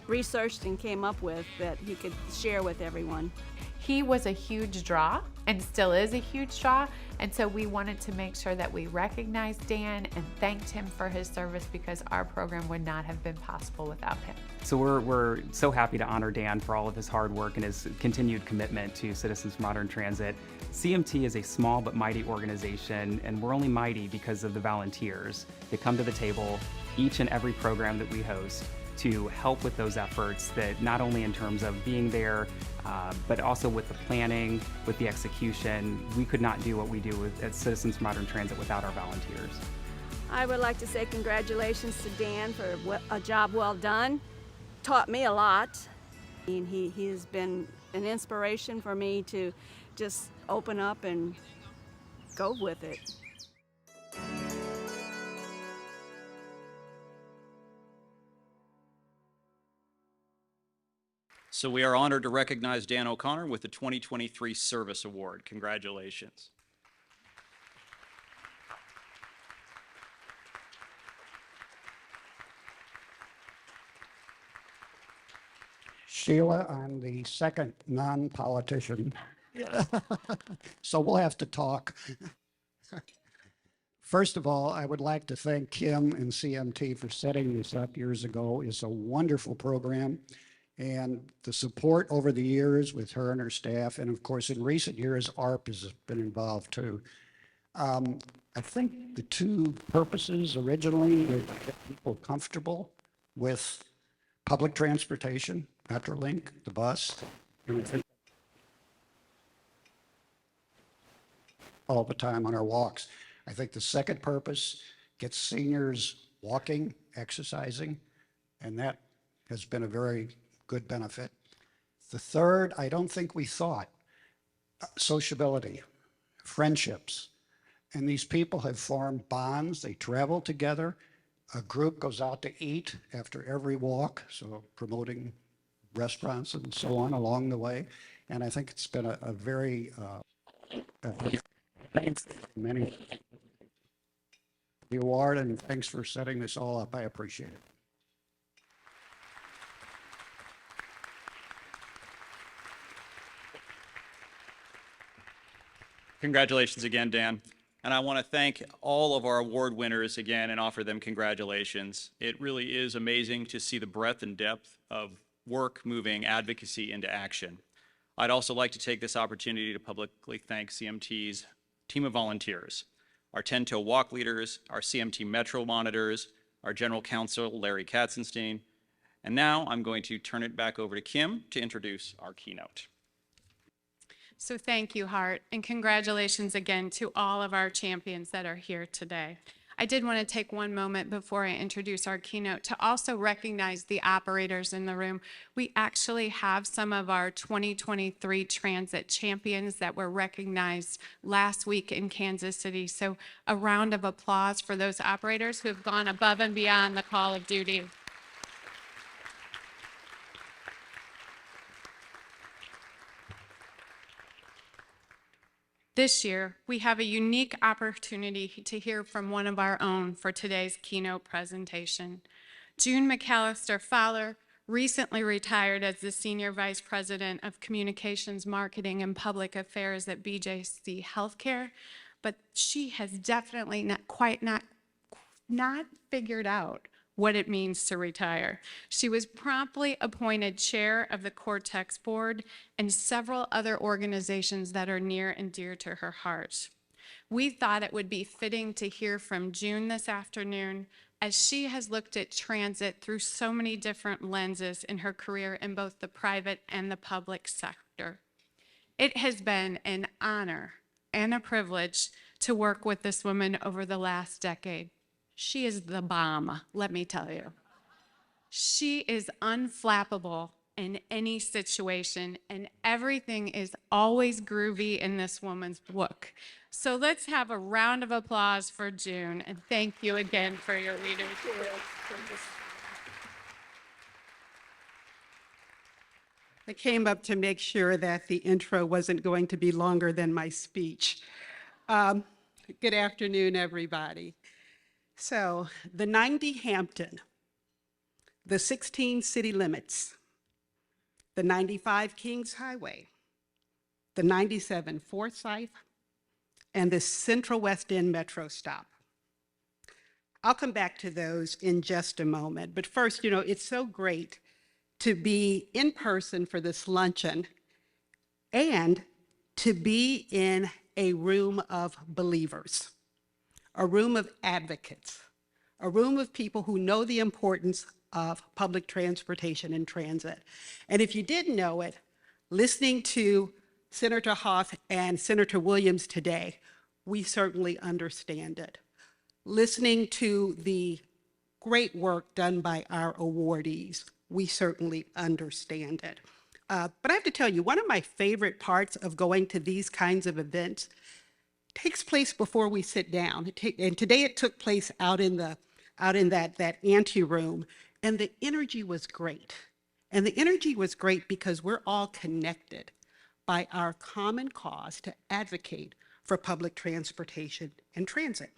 M: researched and came up with that he could share with everyone.
C: He was a huge draw and still is a huge draw, and so we wanted to make sure that we recognized Dan and thanked him for his service because our program would not have been possible without him.
E: So we're so happy to honor Dan for all of his hard work and his continued commitment to Citizens for Modern Transit. CMT is a small but mighty organization, and we're only mighty because of the volunteers that come to the table each and every program that we host to help with those efforts, that not only in terms of being there, but also with the planning, with the execution. We could not do what we do at Citizens for Modern Transit without our volunteers.
M: I would like to say congratulations to Dan for a job well done. Taught me a lot. And he has been an inspiration for me to just open up and go with it.
F: So we are honored to recognize Dan O'Connor with the 2023 Service Award. Congratulations.
N: Sheila, I'm the second non-politician, so we'll have to talk. First of all, I would like to thank Kim and CMT for setting this up years ago. It's a wonderful program, and the support over the years with her and her staff, and of course in recent years, ARP has been involved too. I think the two purposes originally were to get people comfortable with public transportation, Metrolink, the bus, and I think all the time on our walks. I think the second purpose gets seniors walking, exercising, and that has been a very good benefit. The third, I don't think we thought, sociability, friendships. And these people have formed bonds, they travel together. A group goes out to eat after every walk, so promoting restaurants and so on along the way. And I think it's been a very, thanks many the award, and thanks for setting this all up. I appreciate it.
F: Congratulations again, Dan. And I want to thank all of our award winners again and offer them congratulations. It really is amazing to see the breadth and depth of work moving advocacy into action. I'd also like to take this opportunity to publicly thank CMT's team of volunteers, our 10-Toe walk leaders, our CMT Metro monitors, our general counsel, Larry Katzenstein. And now I'm going to turn it back over to Kim to introduce our keynote.
A: So thank you, Hart, and congratulations again to all of our champions that are here today. I did want to take one moment before I introduce our keynote to also recognize the operators in the room. We actually have some of our 2023 transit champions that were recognized last week in Kansas City. So a round of applause for those operators who have gone above and beyond the call of duty. This year, we have a unique opportunity to hear from one of our own for today's keynote presentation. June McAllister Fowler recently retired as the Senior Vice President of Communications, Marketing, and Public Affairs at BJC Healthcare, but she has definitely not figured out what it means to retire. She was promptly appointed chair of the Cortex board and several other organizations that are near and dear to her heart. We thought it would be fitting to hear from June this afternoon, as she has looked at transit through so many different lenses in her career in both the private and the public sector. It has been an honor and a privilege to work with this woman over the last decade. She is the bomb, let me tell you. She is unflappable in any situation, and everything is always groovy in this woman's book. So let's have a round of applause for June, and thank you again for your leadership.
O: I came up to make sure that the intro wasn't going to be longer than my speech. Good afternoon, everybody. So, the 90 Hampton, the 16 city limits, the 95 Kings Highway, the 97 Forsyth, and the Central West End Metro stop. I'll come back to those in just a moment, but first, it's so great to be in person for this luncheon and to be in a room of believers, a room of advocates, a room of people who know the importance of public transportation and transit. And if you didn't know it, listening to Senator Hough and Senator Williams today, we certainly understand it. Listening to the great work done by our awardees, we certainly understand it. But I have to tell you, one of my favorite parts of going to these kinds of events takes place before we sit down. And today it took place out in that ante room, and the energy was great. And the energy was great because we're all connected by our common cause to advocate for public transportation and transit.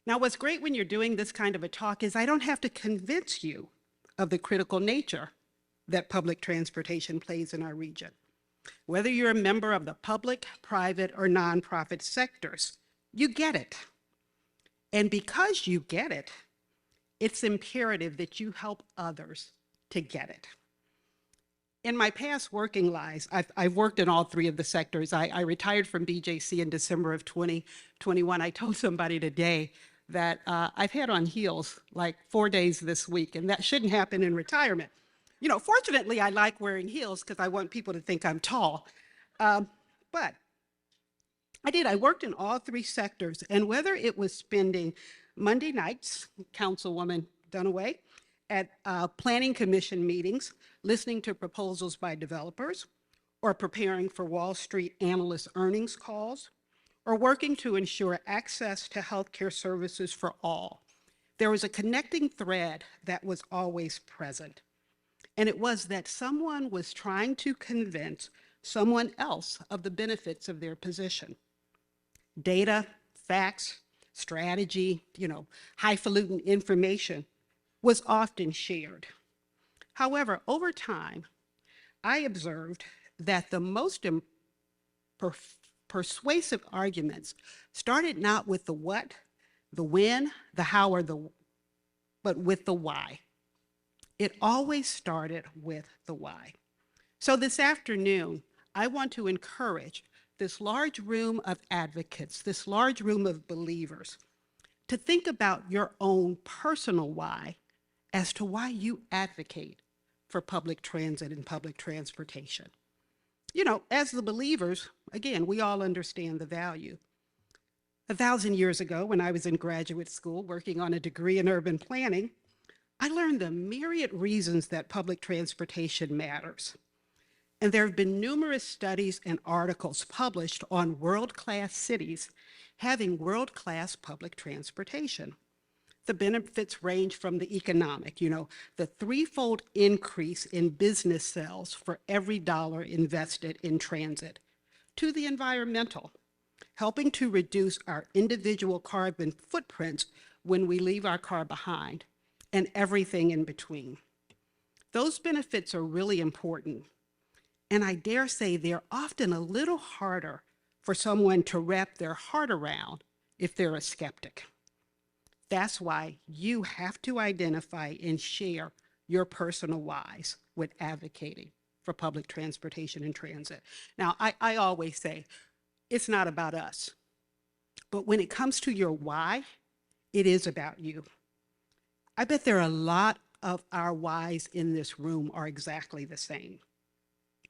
O: Now, what's great when you're doing this kind of a talk is I don't have to convince you of the critical nature that public transportation plays in our region. Whether you're a member of the public, private, or nonprofit sectors, you get it. And because you get it, it's imperative that you help others to get it. In my past working lives, I've worked in all three of the sectors. I retired from BJC in December of 2021. I told somebody today that I've had on heels like 4 days this week, and that shouldn't happen in retirement. Fortunately, I like wearing heels because I want people to think I'm tall. But I worked in all three sectors, and whether it was spending Monday nights, Councilwoman Dunaway, at planning commission meetings, listening to proposals by developers, or preparing for Wall Street analyst earnings calls, or working to ensure access to healthcare services for all, there was a connecting thread that was always present. And it was that someone was trying to convince someone else of the benefits of their position. Data, facts, strategy, highfalutin information was often shared. However, over time, I observed that the most persuasive arguments started not with the what, the when, the how, but with the why. It always started with the why. So this afternoon, I want to encourage this large room of advocates, this large room of believers, to think about your own personal why as to why you advocate for public transit and public transportation. As the believers, again, we all understand the value. 1,000 years ago, when I was in graduate school working on a degree in urban planning, I learned the myriad reasons that public transportation matters. And there have been numerous studies and articles published on world-class cities having world-class public transportation. The benefits range from the economic, the threefold increase in business sales for every dollar invested in transit, to the environmental, helping to reduce our individual carbon footprints when we leave our car behind, and everything in between. Those benefits are really important, and I dare say they're often a little harder for someone to wrap their heart around if they're a skeptic. That's why you have to identify and share your personal whys with advocating for public transportation and transit. Now, I always say, it's not about us. But when it comes to your why, it is about you. I bet there are a lot of our whys in this room are exactly the same.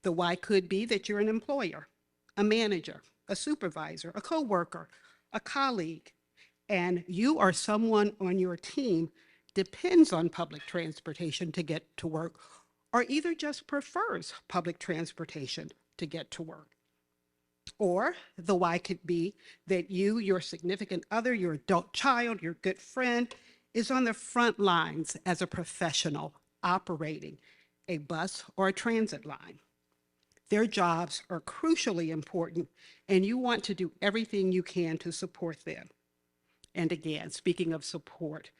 O: The why could be that you're an employer, a manager, a supervisor, a coworker, a colleague, and you or someone on your team depends on public transportation to get to work, or either just prefers public transportation to get to work. Or the why could be that you, your significant other, your adult child, your good friend is on the front lines as a professional operating a bus or a transit line. Their jobs are crucially important, and you want to do everything you can to support them. And again, speaking of support,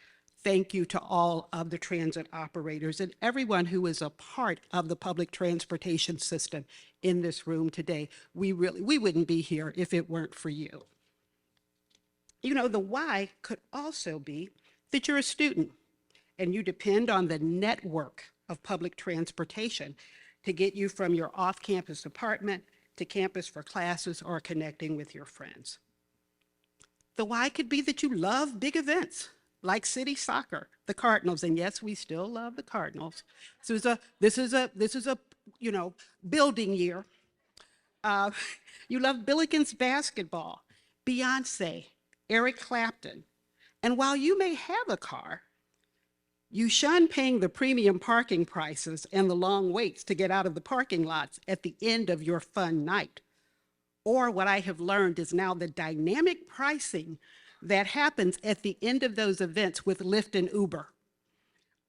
O: thank you to all of the transit operators and everyone who is a part of the public transportation system in this room today. We wouldn't be here if it weren't for you. You know, the why could also be that you're a student and you depend on the network of public transportation to get you from your off-campus apartment to campus for classes or connecting with your friends. The why could be that you love big events like city soccer, the Cardinals, and yes, we still love the Cardinals. This is a building year. You love Billikens basketball, Beyonce, Eric Clapton, and while you may have a car, you shun paying the premium parking prices and the long waits to get out of the parking lots at the end of your fun night. Or what I have learned is now the dynamic pricing that happens at the end of those events with Lyft and Uber.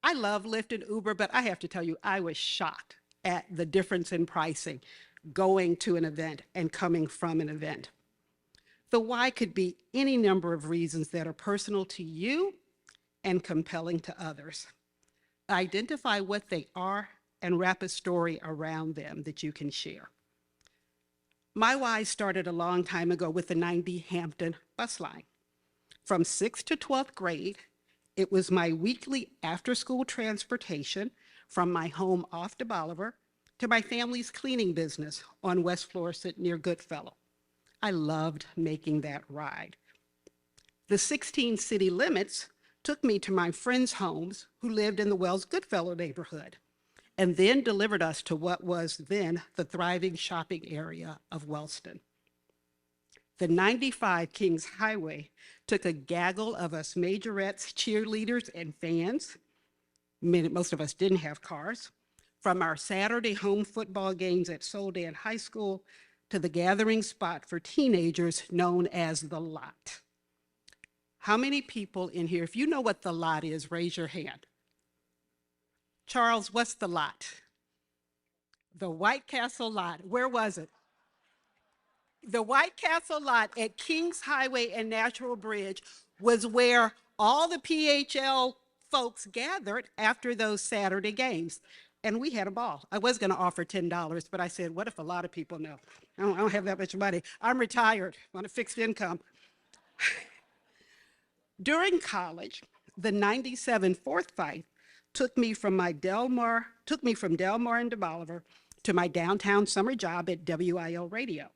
O: I love Lyft and Uber, but I have to tell you, I was shocked at the difference in pricing going to an event and coming from an event. The why could be any number of reasons that are personal to you and compelling to others. Identify what they are and wrap a story around them that you can share. My why started a long time ago with the 90 Hampton bus line. From 6th to 12th grade, it was my weekly after-school transportation from my home off de Bolivar to my family's cleaning business on West Florissant near Goodfellow. I loved making that ride. The 16 city limits took me to my friends' homes who lived in the Wells Goodfellow neighborhood, and then delivered us to what was then the thriving shopping area of Wellston. The 95 Kings Highway took a gaggle of us majorettes, cheerleaders, and fans, most of us didn't have cars, from our Saturday home football games at Soldan High School to the gathering spot for teenagers known as the Lot. How many people in here, if you know what the Lot is, raise your hand. Charles, what's the Lot? The White Castle Lot. Where was it? The White Castle Lot at Kings Highway and Natural Bridge was where all the PHL folks gathered after those Saturday games. And we had a ball. I was going to offer $10, but I said, what if a lot of people know? I don't have that much money. I'm retired on a fixed income. During college, the 97 Fourth Fight took me from Del Mar and de Bolivar to my downtown summer job at WIL Radio.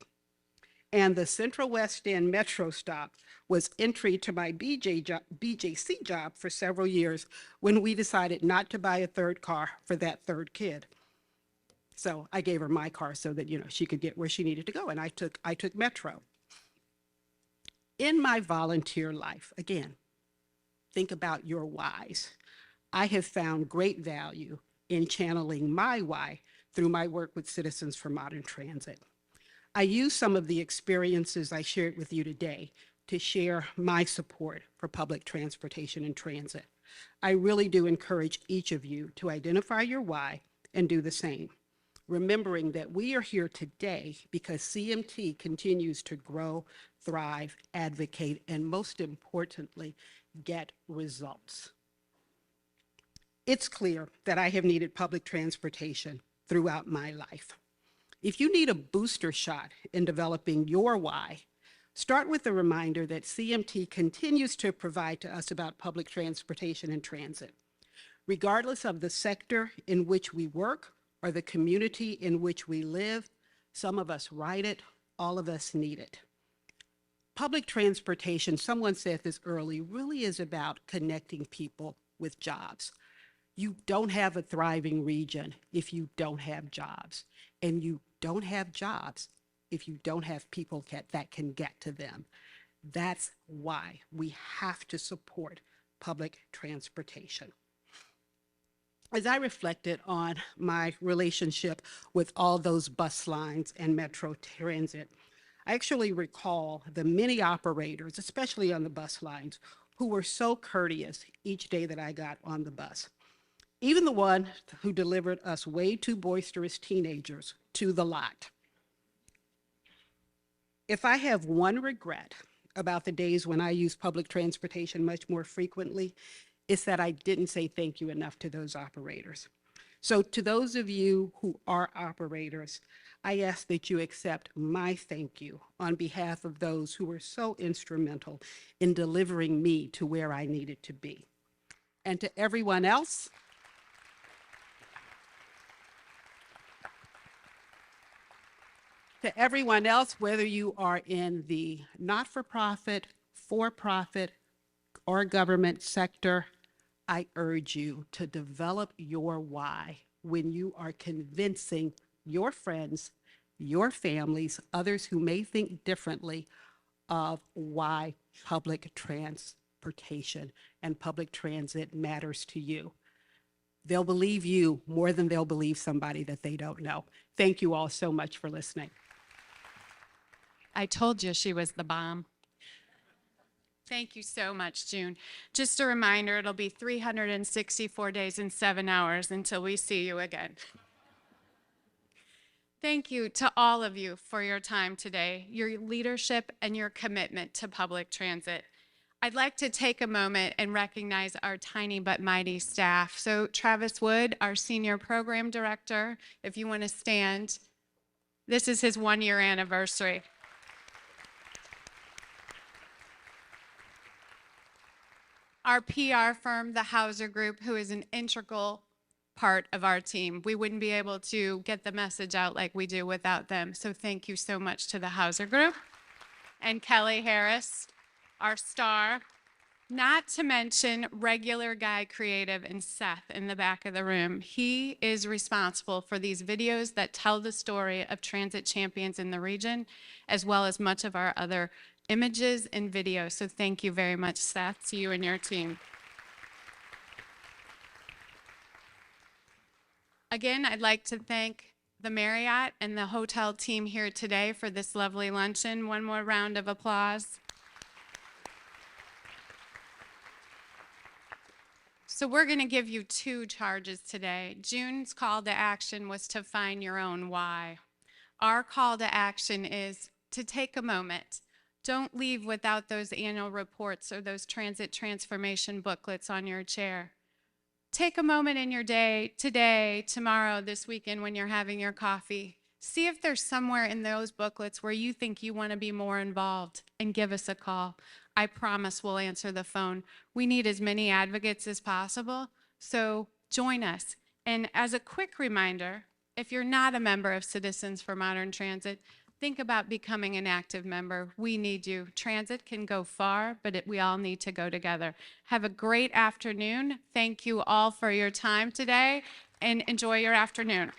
O: And the Central West End Metro stop was entry to my BJC job for several years when we decided not to buy a third car for that third kid. So I gave her my car so that, she could get where she needed to go, and I took Metro. In my volunteer life, again, think about your whys. I have found great value in channeling my why through my work with Citizens for Modern Transit. I use some of the experiences I shared with you today to share my support for public transportation and transit. I really do encourage each of you to identify your why and do the same, remembering that we are here today because CMT continues to grow, thrive, advocate, and most importantly, get results. It's clear that I have needed public transportation throughout my life. If you need a booster shot in developing your why, start with the reminder that CMT continues to provide to us about public transportation and transit. Regardless of the sector in which we work or the community in which we live, some of us ride it, all of us need it. Public transportation, someone said this early, really is about connecting people with jobs. You don't have a thriving region if you don't have jobs, and you don't have jobs if you don't have people that can get to them. That's why we have to support public transportation. As I reflected on my relationship with all those bus lines and Metro Transit, I actually recall the many operators, especially on the bus lines, who were so courteous each day that I got on the bus. Even the one who delivered us way too boisterous teenagers to the lot. If I have one regret about the days when I used public transportation much more frequently, it's that I didn't say thank you enough to those operators. So to those of you who are operators, I ask that you accept my thank you on behalf of those who were so instrumental in delivering me to where I needed to be. And to everyone else, whether you are in the not-for-profit, for-profit, or government sector, I urge you to develop your why when you are convincing your friends, your families, others who may think differently of why public transportation and public transit matters to you. They'll believe you more than they'll believe somebody that they don't know. Thank you all so much for listening.
A: I told you she was the bomb. Thank you so much, June. Just a reminder, it'll be 364 days and 7 hours until we see you again. Thank you to all of you for your time today, your leadership, and your commitment to public transit. I'd like to take a moment and recognize our tiny but mighty staff. So Travis Wood, our Senior Program Director, if you want to stand, this is his 1-year anniversary. Our PR firm, the Hauser Group, who is an integral part of our team. We wouldn't be able to get the message out like we do without them. So thank you so much to the Hauser Group. And Kelly Harris, our star. Not to mention regular guy creative and Seth in the back of the room. He is responsible for these videos that tell the story of transit champions in the region, as well as much of our other images and videos. So thank you very much, Seth, to you and your team. Again, I'd like to thank the Marriott and the hotel team here today for this lovely luncheon. One more round of applause. So we're going to give you 2 charges today. June's call to action was to find your own why. Our call to action is to take a moment. Don't leave without those annual reports or those transit transformation booklets on your chair. Take a moment in your day, today, tomorrow, this weekend when you're having your coffee. See if there's somewhere in those booklets where you think you want to be more involved, and give us a call. I promise we'll answer the phone. We need as many advocates as possible, so join us. And as a quick reminder, if you're not a member of Citizens for Modern Transit, think about becoming an active member. We need you. Transit can go far, but we all need to go together. Have a great afternoon. Thank you all for your time today, and enjoy your afternoon.